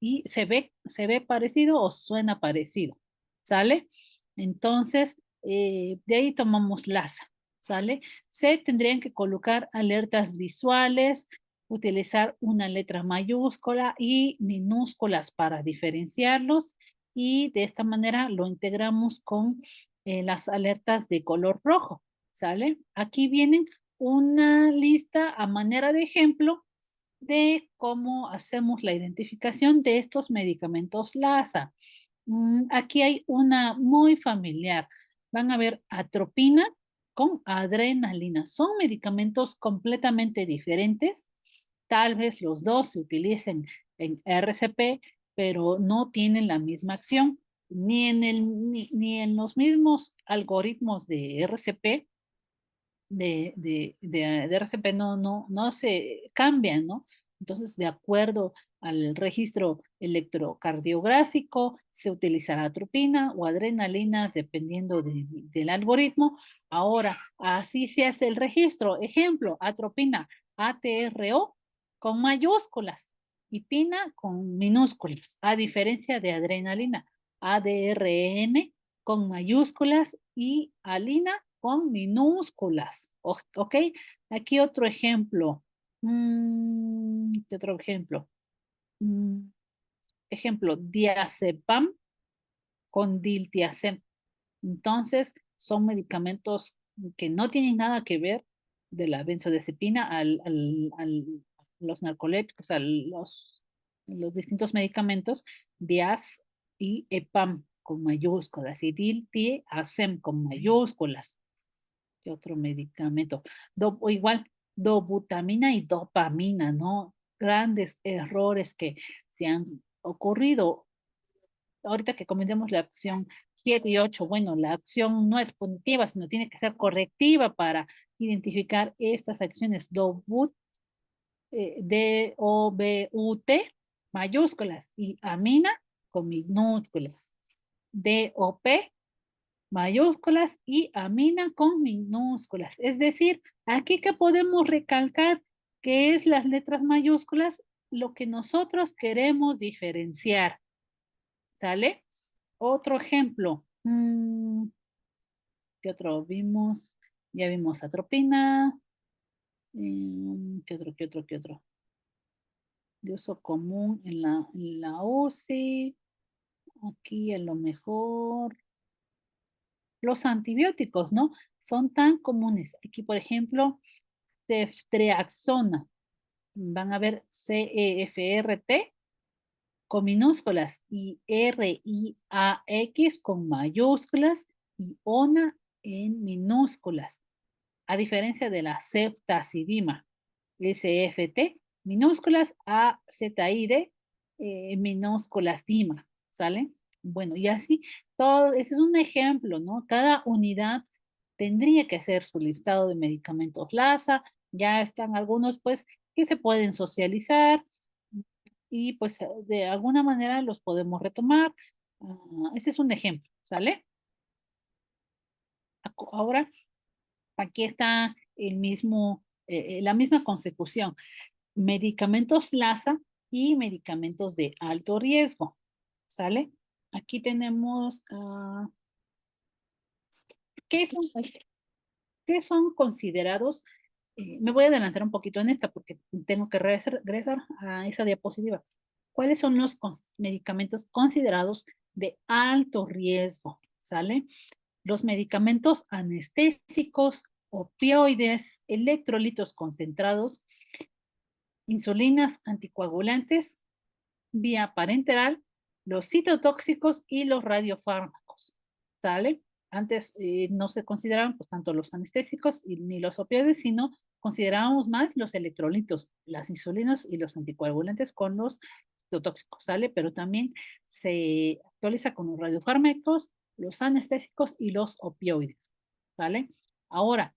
y se ve parecido o suena parecido. ¿Sale? Entonces, de ahí tomamos LASA. ¿Sale? Se tendrían que colocar alertas visuales, utilizar una letra mayúscula y minúsculas para diferenciarlos y de esta manera lo integramos con las alertas de color rojo. ¿Sale? Aquí vienen una lista a manera de ejemplo de cómo hacemos la identificación de estos medicamentos LASA. Aquí hay una muy familiar. Van a ver atropina con adrenalina. Son medicamentos completamente diferentes. Tal vez los dos se utilicen en RCP, pero no tienen la misma acción. Ni en los mismos algoritmos de RCP de RCP no se cambian, ¿no? Entonces, de acuerdo al registro electrocardiográfico, se utilizará atropina o adrenalina dependiendo del algoritmo. Ahora, así se hace el registro. Ejemplo, atropina, ATRO con mayúsculas y pina con minúsculas, a diferencia de adrenalina, ADRN con mayúsculas y alina con minúsculas. ¿Ok? Aquí otro ejemplo. ¿Qué otro ejemplo? Mm, Ejemplo, diazepam con diltiazem. Entonces, son medicamentos que no tienen nada que ver de la benzodiazepina los narcolépticos, los distintos medicamentos, diaz y epam con mayúsculas y diltiazem con mayúsculas. ¿Qué otro medicamento? O igual, dobutamina y dopamina, ¿no? Grandes errores que se han ocurrido. Ahorita que comentemos la acción 7 y 8, bueno, la acción no es punitiva, sino tiene que ser correctiva para identificar estas acciones. D-O-B-U-T, mayúsculas, y amina con minúsculas. D-O-P, mayúsculas y amina con minúsculas. Es decir, aquí que podemos recalcar que es las letras mayúsculas lo que nosotros queremos diferenciar. ¿Sale? Otro ejemplo. ¿Qué otro vimos? Ya vimos atropina. ¿Qué otro? De uso común en la UCI. Aquí a lo mejor. Los antibióticos, ¿no? Son tan comunes. Aquí, por ejemplo, ceftriaxona. Van a ver CEFRT con minúsculas y RIAX con mayúsculas y ONA en minúsculas. A diferencia de la ceftazidima, SFT, minúsculas AZID, minúsculas DIMA, ¿sale? Bueno, y así, todo, ese es un ejemplo, ¿no? Cada unidad tendría que hacer su listado de medicamentos LASA, ya están algunos, pues, que se pueden socializar y, pues, de alguna manera los podemos retomar. Este es un ejemplo, ¿sale? Ahora, aquí está la misma consecución. Medicamentos LASA y medicamentos de alto riesgo. ¿Sale? Aquí tenemos, ¿qué son, qué son considerados? Me voy a adelantar un poquito en esta porque tengo que regresar a esa diapositiva. ¿Cuáles son los medicamentos considerados de alto riesgo? ¿Sale? Los medicamentos anestésicos, opioides, electrolitos concentrados, insulinas anticoagulantes, vía parenteral, los citotóxicos y los radiofármacos. ¿Sale? Antes no se consideraban pues tanto los anestésicos ni los opioides, sino considerábamos más los electrolitos, las insulinas y los anticoagulantes con los citotóxicos, ¿sale? Pero también se actualiza con los radiofármacos, los anestésicos y los opioides, ¿sale? Ahora,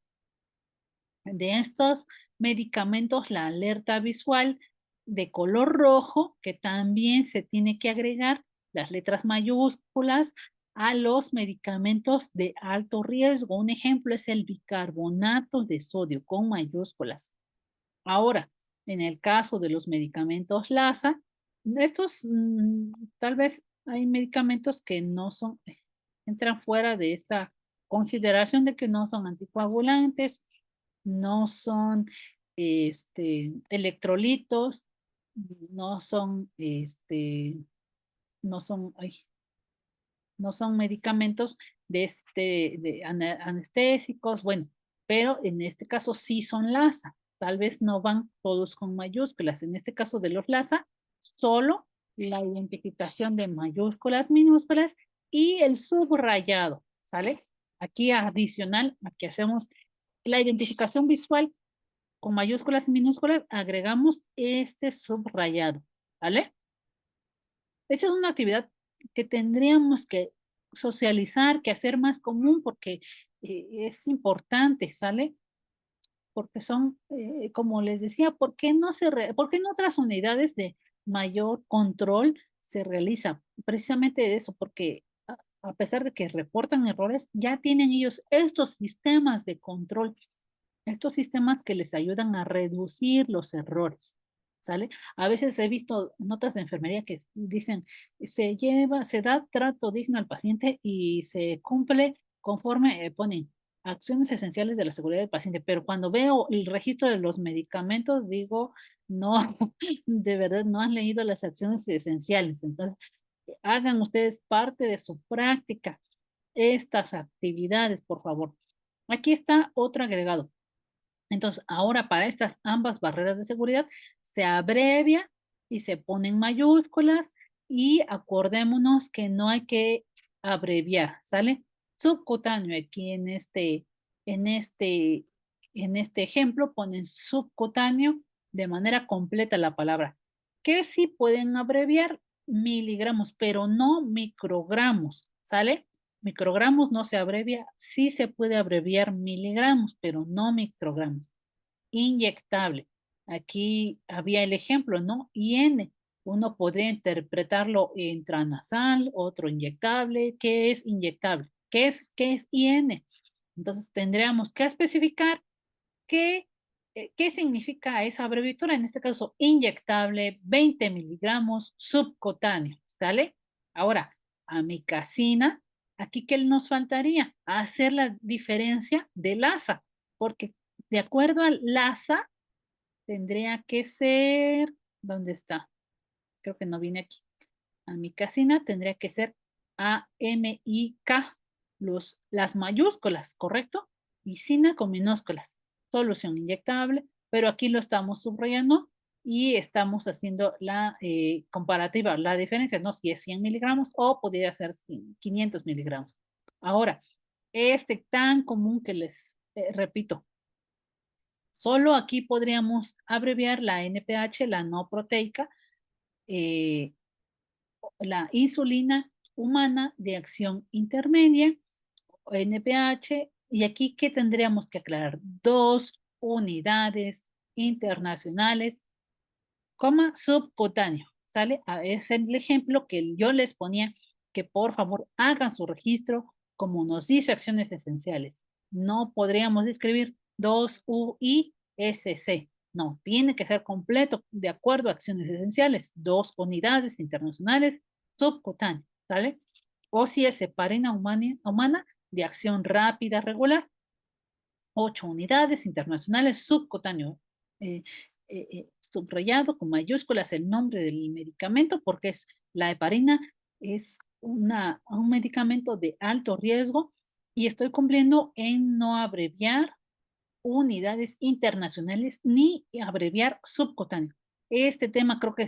de estos medicamentos, la alerta visual de color rojo, que también se tiene que agregar las letras mayúsculas a los medicamentos de alto riesgo. Un ejemplo es el bicarbonato de sodio con mayúsculas. Ahora, en el caso de los medicamentos LASA, estos tal vez hay medicamentos que no son, entran fuera de esta consideración de que no son anticoagulantes, no son electrolitos, no son, no son, no son medicamentos de anestésicos, bueno, pero en este caso sí son LASA. Tal vez no van todos con mayúsculas. En este caso de los LASA, solo la identificación de mayúsculas, minúsculas y el subrayado, ¿sale? Aquí adicional, aquí hacemos la identificación visual con mayúsculas y minúsculas, agregamos este subrayado, ¿vale? Esa es una actividad que tendríamos que socializar, que hacer más común porque es importante, ¿sale? Porque son, como les decía, ¿por qué en otras unidades de mayor control se realiza? Precisamente eso, porque a pesar de que reportan errores, ya tienen ellos estos sistemas de control, estos sistemas que les ayudan a reducir los errores, ¿sale? A veces he visto notas de enfermería que dicen, se da trato digno al paciente y se cumple conforme ponen acciones esenciales de la seguridad del paciente, pero cuando veo el registro de los medicamentos, digo, no, de verdad no han leído las acciones esenciales. Entonces, hagan ustedes parte de su práctica estas actividades, por favor. Aquí está otro agregado. Entonces, ahora para estas ambas barreras de seguridad se abrevia y se ponen mayúsculas y acordémonos que no hay que abreviar, ¿sale? Subcutáneo, aquí en este, en este ejemplo ponen subcutáneo de manera completa la palabra. Que sí pueden abreviar miligramos, pero no microgramos, ¿sale? Microgramos no se abrevia, sí se puede abreviar miligramos, pero no microgramos. Inyectable. Aquí había el ejemplo, ¿no? IN. Uno podría interpretarlo intranasal, otro inyectable. ¿Qué es inyectable? Qué es IN? Entonces tendríamos que especificar qué significa esa abreviatura. En este caso, inyectable, 20 miligramos subcutáneo. ¿Sale? Ahora, amicacina. Aquí, ¿qué nos faltaría? Hacer la diferencia del ASA, porque de acuerdo al LASA, tendría que ser, ¿dónde está? Creo que no viene aquí. Amicacina tendría que ser AMIK, las mayúsculas, ¿correcto? Y cina con minúsculas. Solución inyectable, pero aquí lo estamos subrayando y estamos haciendo la comparativa, la diferencia, ¿no? Si es 100 miligramos o podría ser 500 miligramos. Ahora, este tan común que les repito, solo aquí podríamos abreviar la NPH, la no proteica, eh, la insulina humana de acción intermedia, NPH, y aquí, ¿qué tendríamos que aclarar? 2 unidades internacionales, coma, subcutáneo, ¿sale? Es el ejemplo que yo les ponía, que por favor hagan su registro, como nos dice acciones esenciales. No podríamos escribir 2 UISC. No, tiene que ser completo de acuerdo a acciones esenciales. 2 unidades internacionales subcutáneo, ¿sale? O si es heparina humana de acción rápida regular. 8 unidades internacionales subcutáneo. Eh, Subrayado con mayúsculas el nombre del medicamento porque es la heparina, es un medicamento de alto riesgo y estoy cumpliendo en no abreviar unidades internacionales ni abreviar subcutáneo. Este tema creo que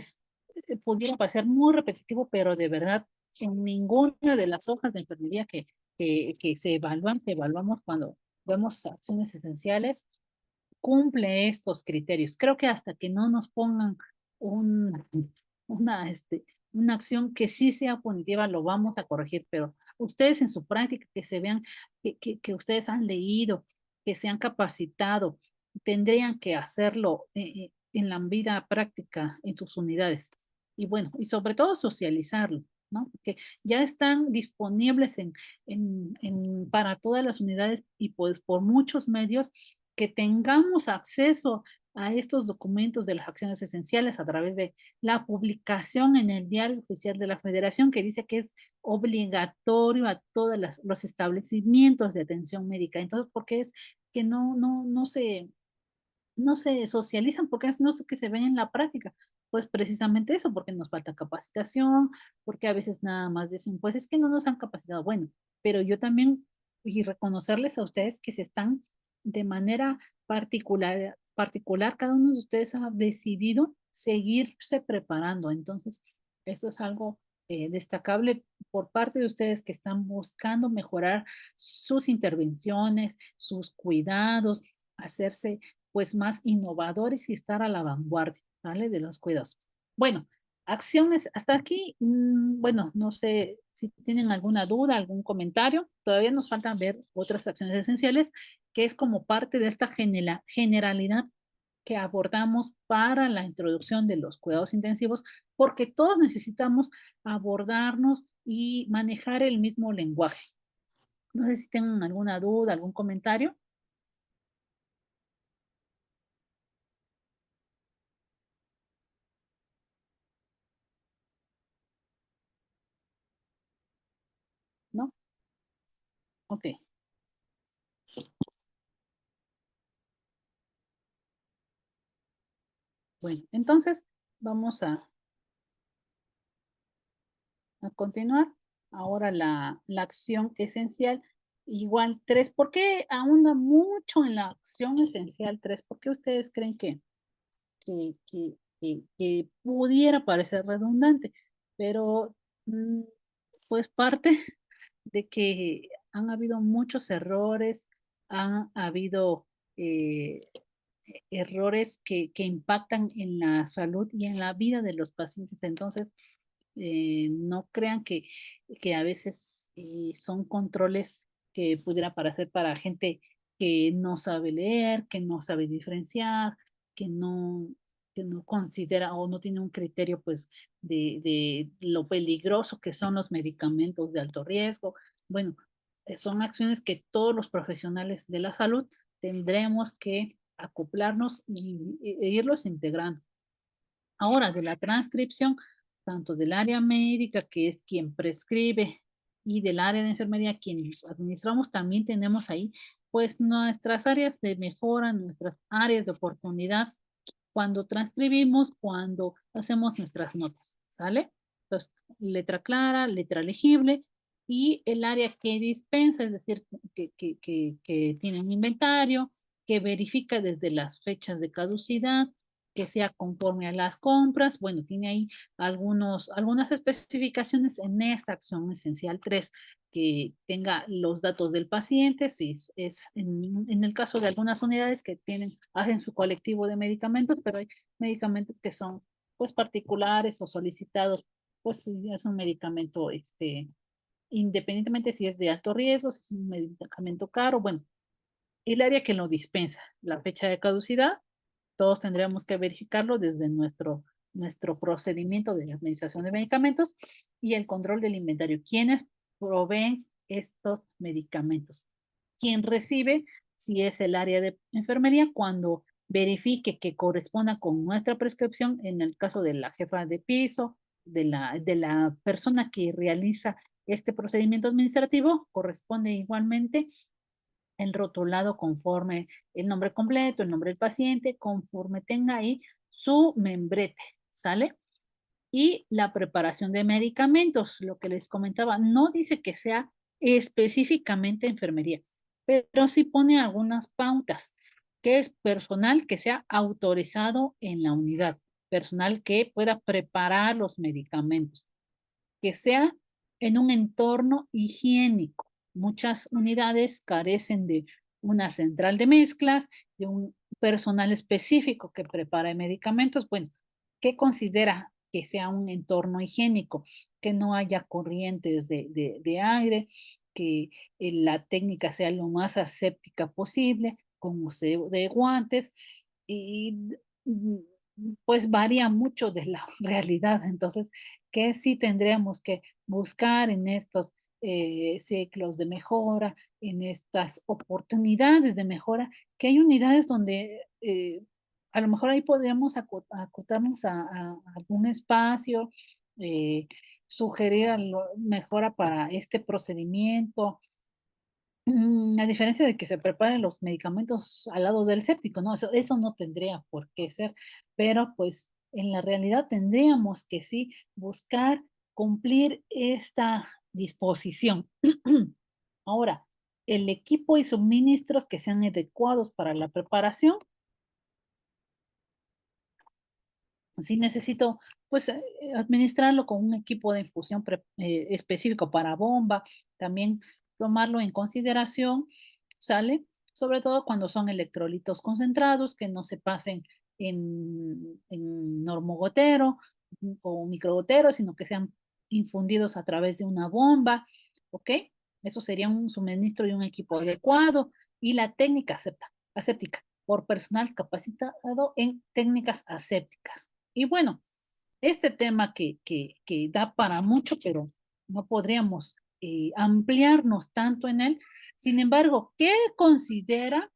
pudiera parecer muy repetitivo, pero de verdad en ninguna de las hojas de enfermería que se evalúan, que evaluamos cuando vemos acciones esenciales, cumple estos criterios. Creo que hasta que no nos pongan un, una, una acción que sí sea punitiva, lo vamos a corregir, pero ustedes en su práctica, que se vean que ustedes han leído, que se han capacitado, tendrían que hacerlo en la vida práctica en sus unidades. Y bueno, y sobre todo socializarlo. ¿no? Que ya están disponibles para todas las unidades y pues por muchos medios que tengamos acceso a estos documentos de las acciones esenciales a través de la publicación en el Diario Oficial de la Federación, que dice que es obligatorio a todos los establecimientos de atención médica. Entonces, ¿por qué es que no se socializan? Porque no sé qué se ven en la práctica. Pues precisamente eso, porque nos falta capacitación, porque a veces nada más dicen, pues es que no nos han capacitado. Bueno, pero yo también, y reconocerles a ustedes que se están de manera particular, cada uno de ustedes ha decidido seguirse preparando. Entonces, esto es algo destacable por parte de ustedes que están buscando mejorar sus intervenciones, sus cuidados, hacerse pues más innovadores y estar a la vanguardia, ¿vale? De los cuidados. Bueno, acciones hasta aquí, bueno, no sé si tienen alguna duda, algún comentario. Todavía nos faltan ver otras acciones esenciales, que es como parte de esta generalidad que abordamos para la introducción de los cuidados intensivos, porque todos necesitamos abordarnos y manejar el mismo lenguaje. No sé si tienen alguna duda, algún comentario, ¿no? Ok. Bueno, entonces vamos a continuar. Ahora la acción esencial, igual 3. ¿Por qué ahonda mucho en la acción esencial 3? ¿Por qué ustedes creen que pudiera parecer redundante? Pero pues parte de que han habido muchos errores, han habido eh, errores que impactan en la salud y en la vida de los pacientes. Entonces, no crean que a veces son controles que pudiera parecer para gente que no sabe leer, que no sabe diferenciar, que no, que no considera o no tiene un criterio pues de lo peligroso que son los medicamentos de alto riesgo. Bueno, son acciones que todos los profesionales de la salud tendremos que acoplarnos e irlos integrando. Ahora, de la transcripción, tanto del área médica, que es quien prescribe, y del área de enfermería, quienes administramos, también tenemos ahí, pues, nuestras áreas de mejora, nuestras áreas de oportunidad, cuando transcribimos, cuando hacemos nuestras notas, ¿sale? Entonces, letra clara, letra legible, y el área que dispensa, es decir, que tiene un inventario, que verifica desde las fechas de caducidad, que sea conforme a las compras. Bueno, tiene ahí algunas especificaciones en esta acción esencial 3, que tenga los datos del paciente, si es en el caso de algunas unidades que hacen su colectivo de medicamentos, pero hay medicamentos que son pues particulares o solicitados, pues si es un medicamento, independientemente si es de alto riesgo, si es un medicamento caro, bueno, el área que lo dispensa, la fecha de caducidad, todos tendríamos que verificarlo desde nuestro procedimiento de administración de medicamentos y el control del inventario. ¿Quiénes proveen estos medicamentos? ¿Quién recibe? Si es el área de enfermería, cuando verifique que corresponda con nuestra prescripción, en el caso de la jefa de piso, de la persona que realiza este procedimiento administrativo, corresponde igualmente el rotulado conforme el nombre completo, el nombre del paciente, conforme tenga ahí su membrete, ¿sale? Y la preparación de medicamentos, lo que les comentaba, no dice que sea específicamente enfermería, pero sí pone algunas pautas, que es personal que sea autorizado en la unidad, personal que pueda preparar los medicamentos, que sea en un entorno higiénico. Muchas unidades carecen de una central de mezclas, de un personal específico que prepara medicamentos. Bueno, ¿qué considera que sea un entorno higiénico? Que no haya corrientes de aire, que la técnica sea lo más aséptica posible, con uso de guantes y pues varía mucho de la realidad. Entonces, que sí tendríamos que buscar en estos ciclos de mejora, en estas oportunidades de mejora, que hay unidades donde a lo mejor ahí podríamos acotarnos a algún espacio, eh, sugerir mejora para este procedimiento, a diferencia de que se preparen los medicamentos al lado del séptico, ¿no? Eso no tendría por qué ser, pero pues en la realidad tendríamos que sí buscar cumplir esta disposición. Ahora, el equipo y suministros que sean adecuados para la preparación. Sí necesito, pues, administrarlo con un equipo de infusión específico para bomba, también tomarlo en consideración, ¿sale? Sobre todo cuando son electrolitos concentrados, que no se pasen en normogotero o microgotero, sino que sean infundidos a través de una bomba, ¿ok? Eso sería un suministro y un equipo adecuado. Y la técnica aséptica por personal capacitado en técnicas asépticas. Y bueno, este tema que da para mucho, pero no podríamos ampliarnos tanto en él. Sin embargo, ¿qué considera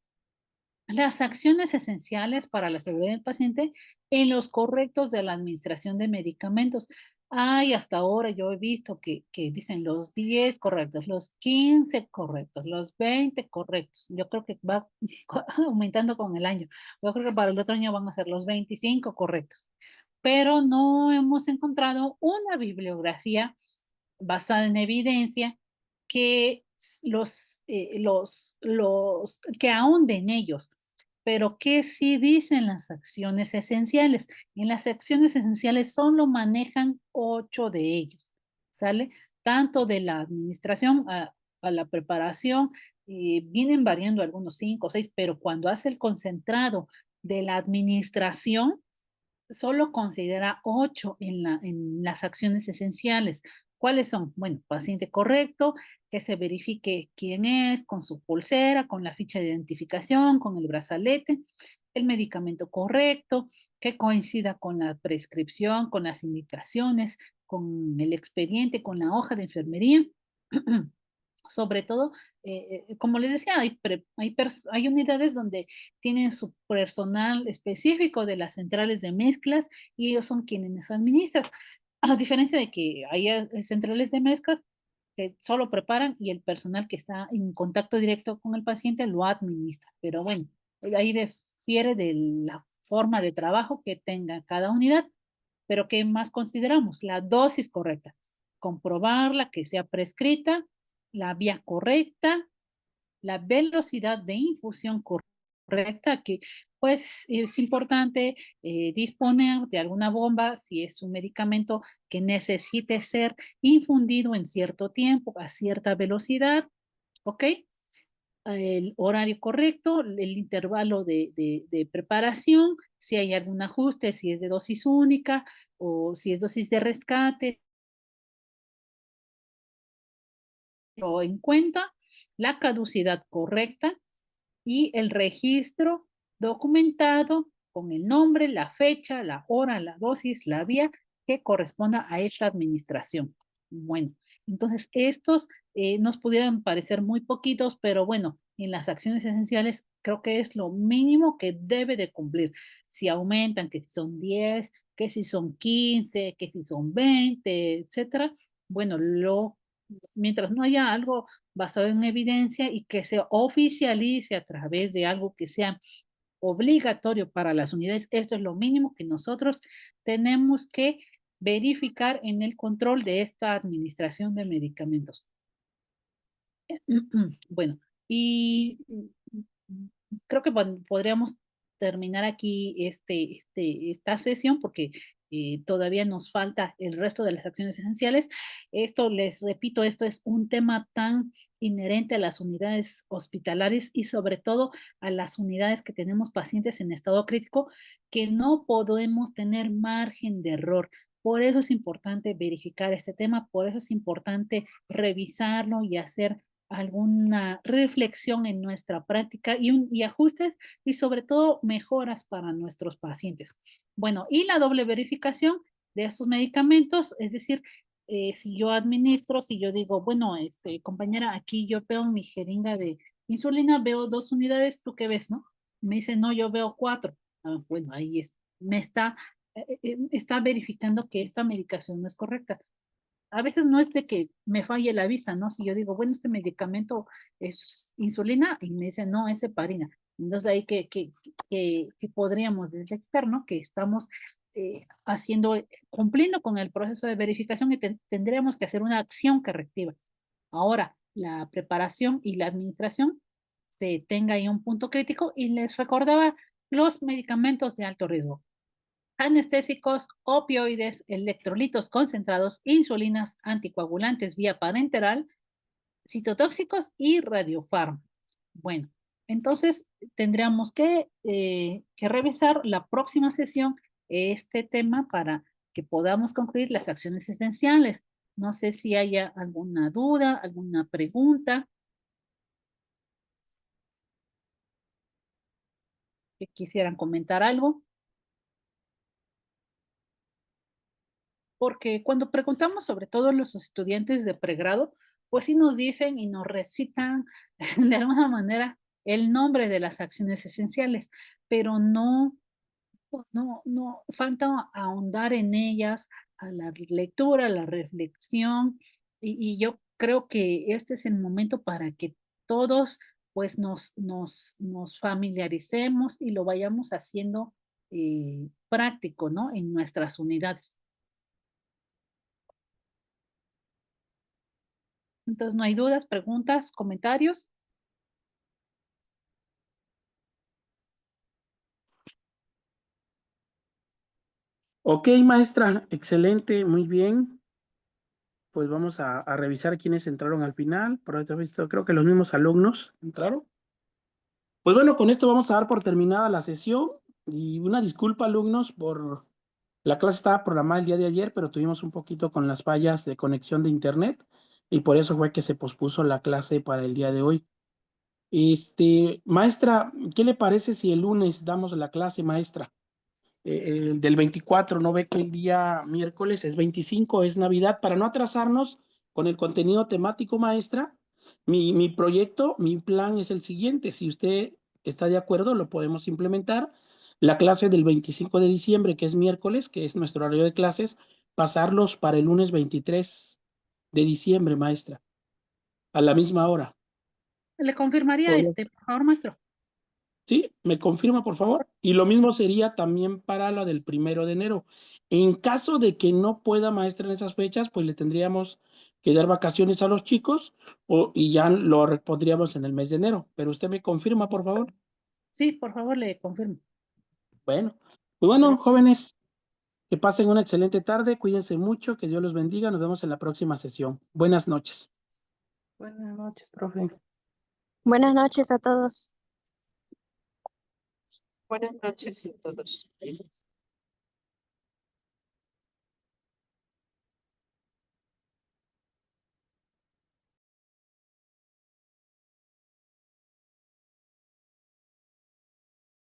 las acciones esenciales para la seguridad del paciente en los correctos de la administración de medicamentos? Ay, hasta ahora yo he visto que dicen los 10 correctos, los 15 correctos, los 20 correctos. Yo creo que va aumentando con el año. Yo creo que para el otro año van a ser los 25 correctos. Pero no hemos encontrado una bibliografía basada en evidencia que que ahonden ellos, pero que sí dicen las acciones esenciales. En las acciones esenciales solo manejan 8 de ellos, ¿sale? Tanto de la administración a la preparación, vienen variando algunos 5 o 6, pero cuando hace el concentrado de la administración, solo considera 8 en las acciones esenciales. ¿Cuáles son? Bueno, paciente correcto, que se verifique quién es, con su pulsera, con la ficha de identificación, con el brazalete, el medicamento correcto, que coincida con la prescripción, con las indicaciones, con el expediente, con la hoja de enfermería. Sobre todo, como les decía, hay unidades donde tienen su personal específico de las centrales de mezclas y ellos son quienes administran. A diferencia de que hay centrales de mezclas que solo preparan y el personal que está en contacto directo con el paciente lo administra. Pero bueno, ahí difiere de la forma de trabajo que tenga cada unidad. Pero ¿qué más consideramos? La dosis correcta. Comprobarla, que sea prescrita, la vía correcta, la velocidad de infusión correcta, que pues es importante disponer de alguna bomba si es un medicamento que necesite ser infundido en cierto tiempo, a cierta velocidad, ¿ok? El horario correcto, el intervalo de preparación, si hay algún ajuste, si es de dosis única o si es dosis de rescate, o en cuenta la caducidad correcta y el registro documentado con el nombre, la fecha, la hora, la dosis, la vía que corresponda a esta administración. Bueno, entonces estos nos pudieran parecer muy poquitos, pero bueno, en las acciones esenciales creo que es lo mínimo que debe de cumplir. Si aumentan, que si son 10, que si son 15, que si son 20, etcétera. Bueno, mientras no haya algo basado en evidencia y que se oficialice a través de algo que sea obligatorio para las unidades, esto es lo mínimo que nosotros tenemos que verificar en el control de esta administración de medicamentos. Bueno, y creo que podríamos terminar aquí esta sesión porque todavía nos falta el resto de las acciones esenciales. Esto, les repito, esto es un tema tan inherente a las unidades hospitalarias y sobre todo a las unidades que tenemos pacientes en estado crítico que no podemos tener margen de error. Por eso es importante verificar este tema, por eso es importante revisarlo y hacer alguna reflexión en nuestra práctica y ajustes y sobre todo mejoras para nuestros pacientes. Bueno, y la doble verificación de estos medicamentos, es decir, si yo administro, si yo digo, bueno, compañera, aquí yo veo mi jeringa de insulina, veo 2 unidades, ¿tú qué ves, no? Me dice, no, yo veo 4. Ah, bueno, ahí me está verificando que esta medicación no es correcta. A veces no es de que me falle la vista, ¿no? Si yo digo, bueno, este medicamento es insulina y me dicen, no, es heparina. Entonces ahí que podríamos detectar, ¿no? Que estamos cumpliendo con el proceso de verificación y tendríamos que hacer una acción correctiva. Ahora, la preparación y la administración se tenga ahí un punto crítico y les recordaba los medicamentos de alto riesgo: anestésicos, opioides, electrolitos concentrados, insulinas, anticoagulantes vía parenteral, citotóxicos y radiofármacos. Bueno, entonces tendríamos que revisar la próxima sesión este tema para que podamos concluir las acciones esenciales. No sé si haya alguna duda, alguna pregunta que quisieran comentar algo. Porque cuando preguntamos, sobre todo a los estudiantes de pregrado, pues sí nos dicen y nos recitan de alguna manera el nombre de las acciones esenciales, pero no, falta ahondar en ellas, a la lectura, a la reflexión, y yo creo que este es el momento para que todos pues nos familiaricemos y lo vayamos haciendo práctico, ¿no? En nuestras unidades. Entonces, no hay dudas, preguntas, comentarios. Ok, maestra, excelente, muy bien. Pues vamos a revisar quiénes entraron al final. Por eso visto, creo que los mismos alumnos entraron. Pues bueno, con esto vamos a dar por terminada la sesión y una disculpa, alumnos, por la clase estaba programada el día de ayer, pero tuvimos un poquito con las fallas de conexión de internet y por eso fue que se pospuso la clase para el día de hoy. Maestra, ¿qué le parece si el lunes damos la clase, maestra? El del 24, no ve que el día miércoles es 25, es Navidad, para no atrasarnos con el contenido temático, maestra. Mi proyecto, mi plan es el siguiente: si usted está de acuerdo, lo podemos implementar. La clase del 25 de diciembre, que es miércoles, que es nuestro horario de clases, pasarlos para el lunes 23 de diciembre, maestra, a la misma hora. Le confirmaría ¿Podría? por favor, maestro. Sí, me confirma, por favor. Y lo mismo sería también para la del 1 de enero. En caso de que no pueda, maestra, en esas fechas, pues le tendríamos que dar vacaciones a los chicos y ya lo repondríamos en el mes de enero. Pero usted me confirma, por favor. Sí, por favor, le confirmo. Bueno, pues bueno, jóvenes, que pasen una excelente tarde. Cuídense mucho, que Dios los bendiga. Nos vemos en la próxima sesión. Buenas noches. Buenas noches, profe. Buenas noches a todos. Buenas noches a todos.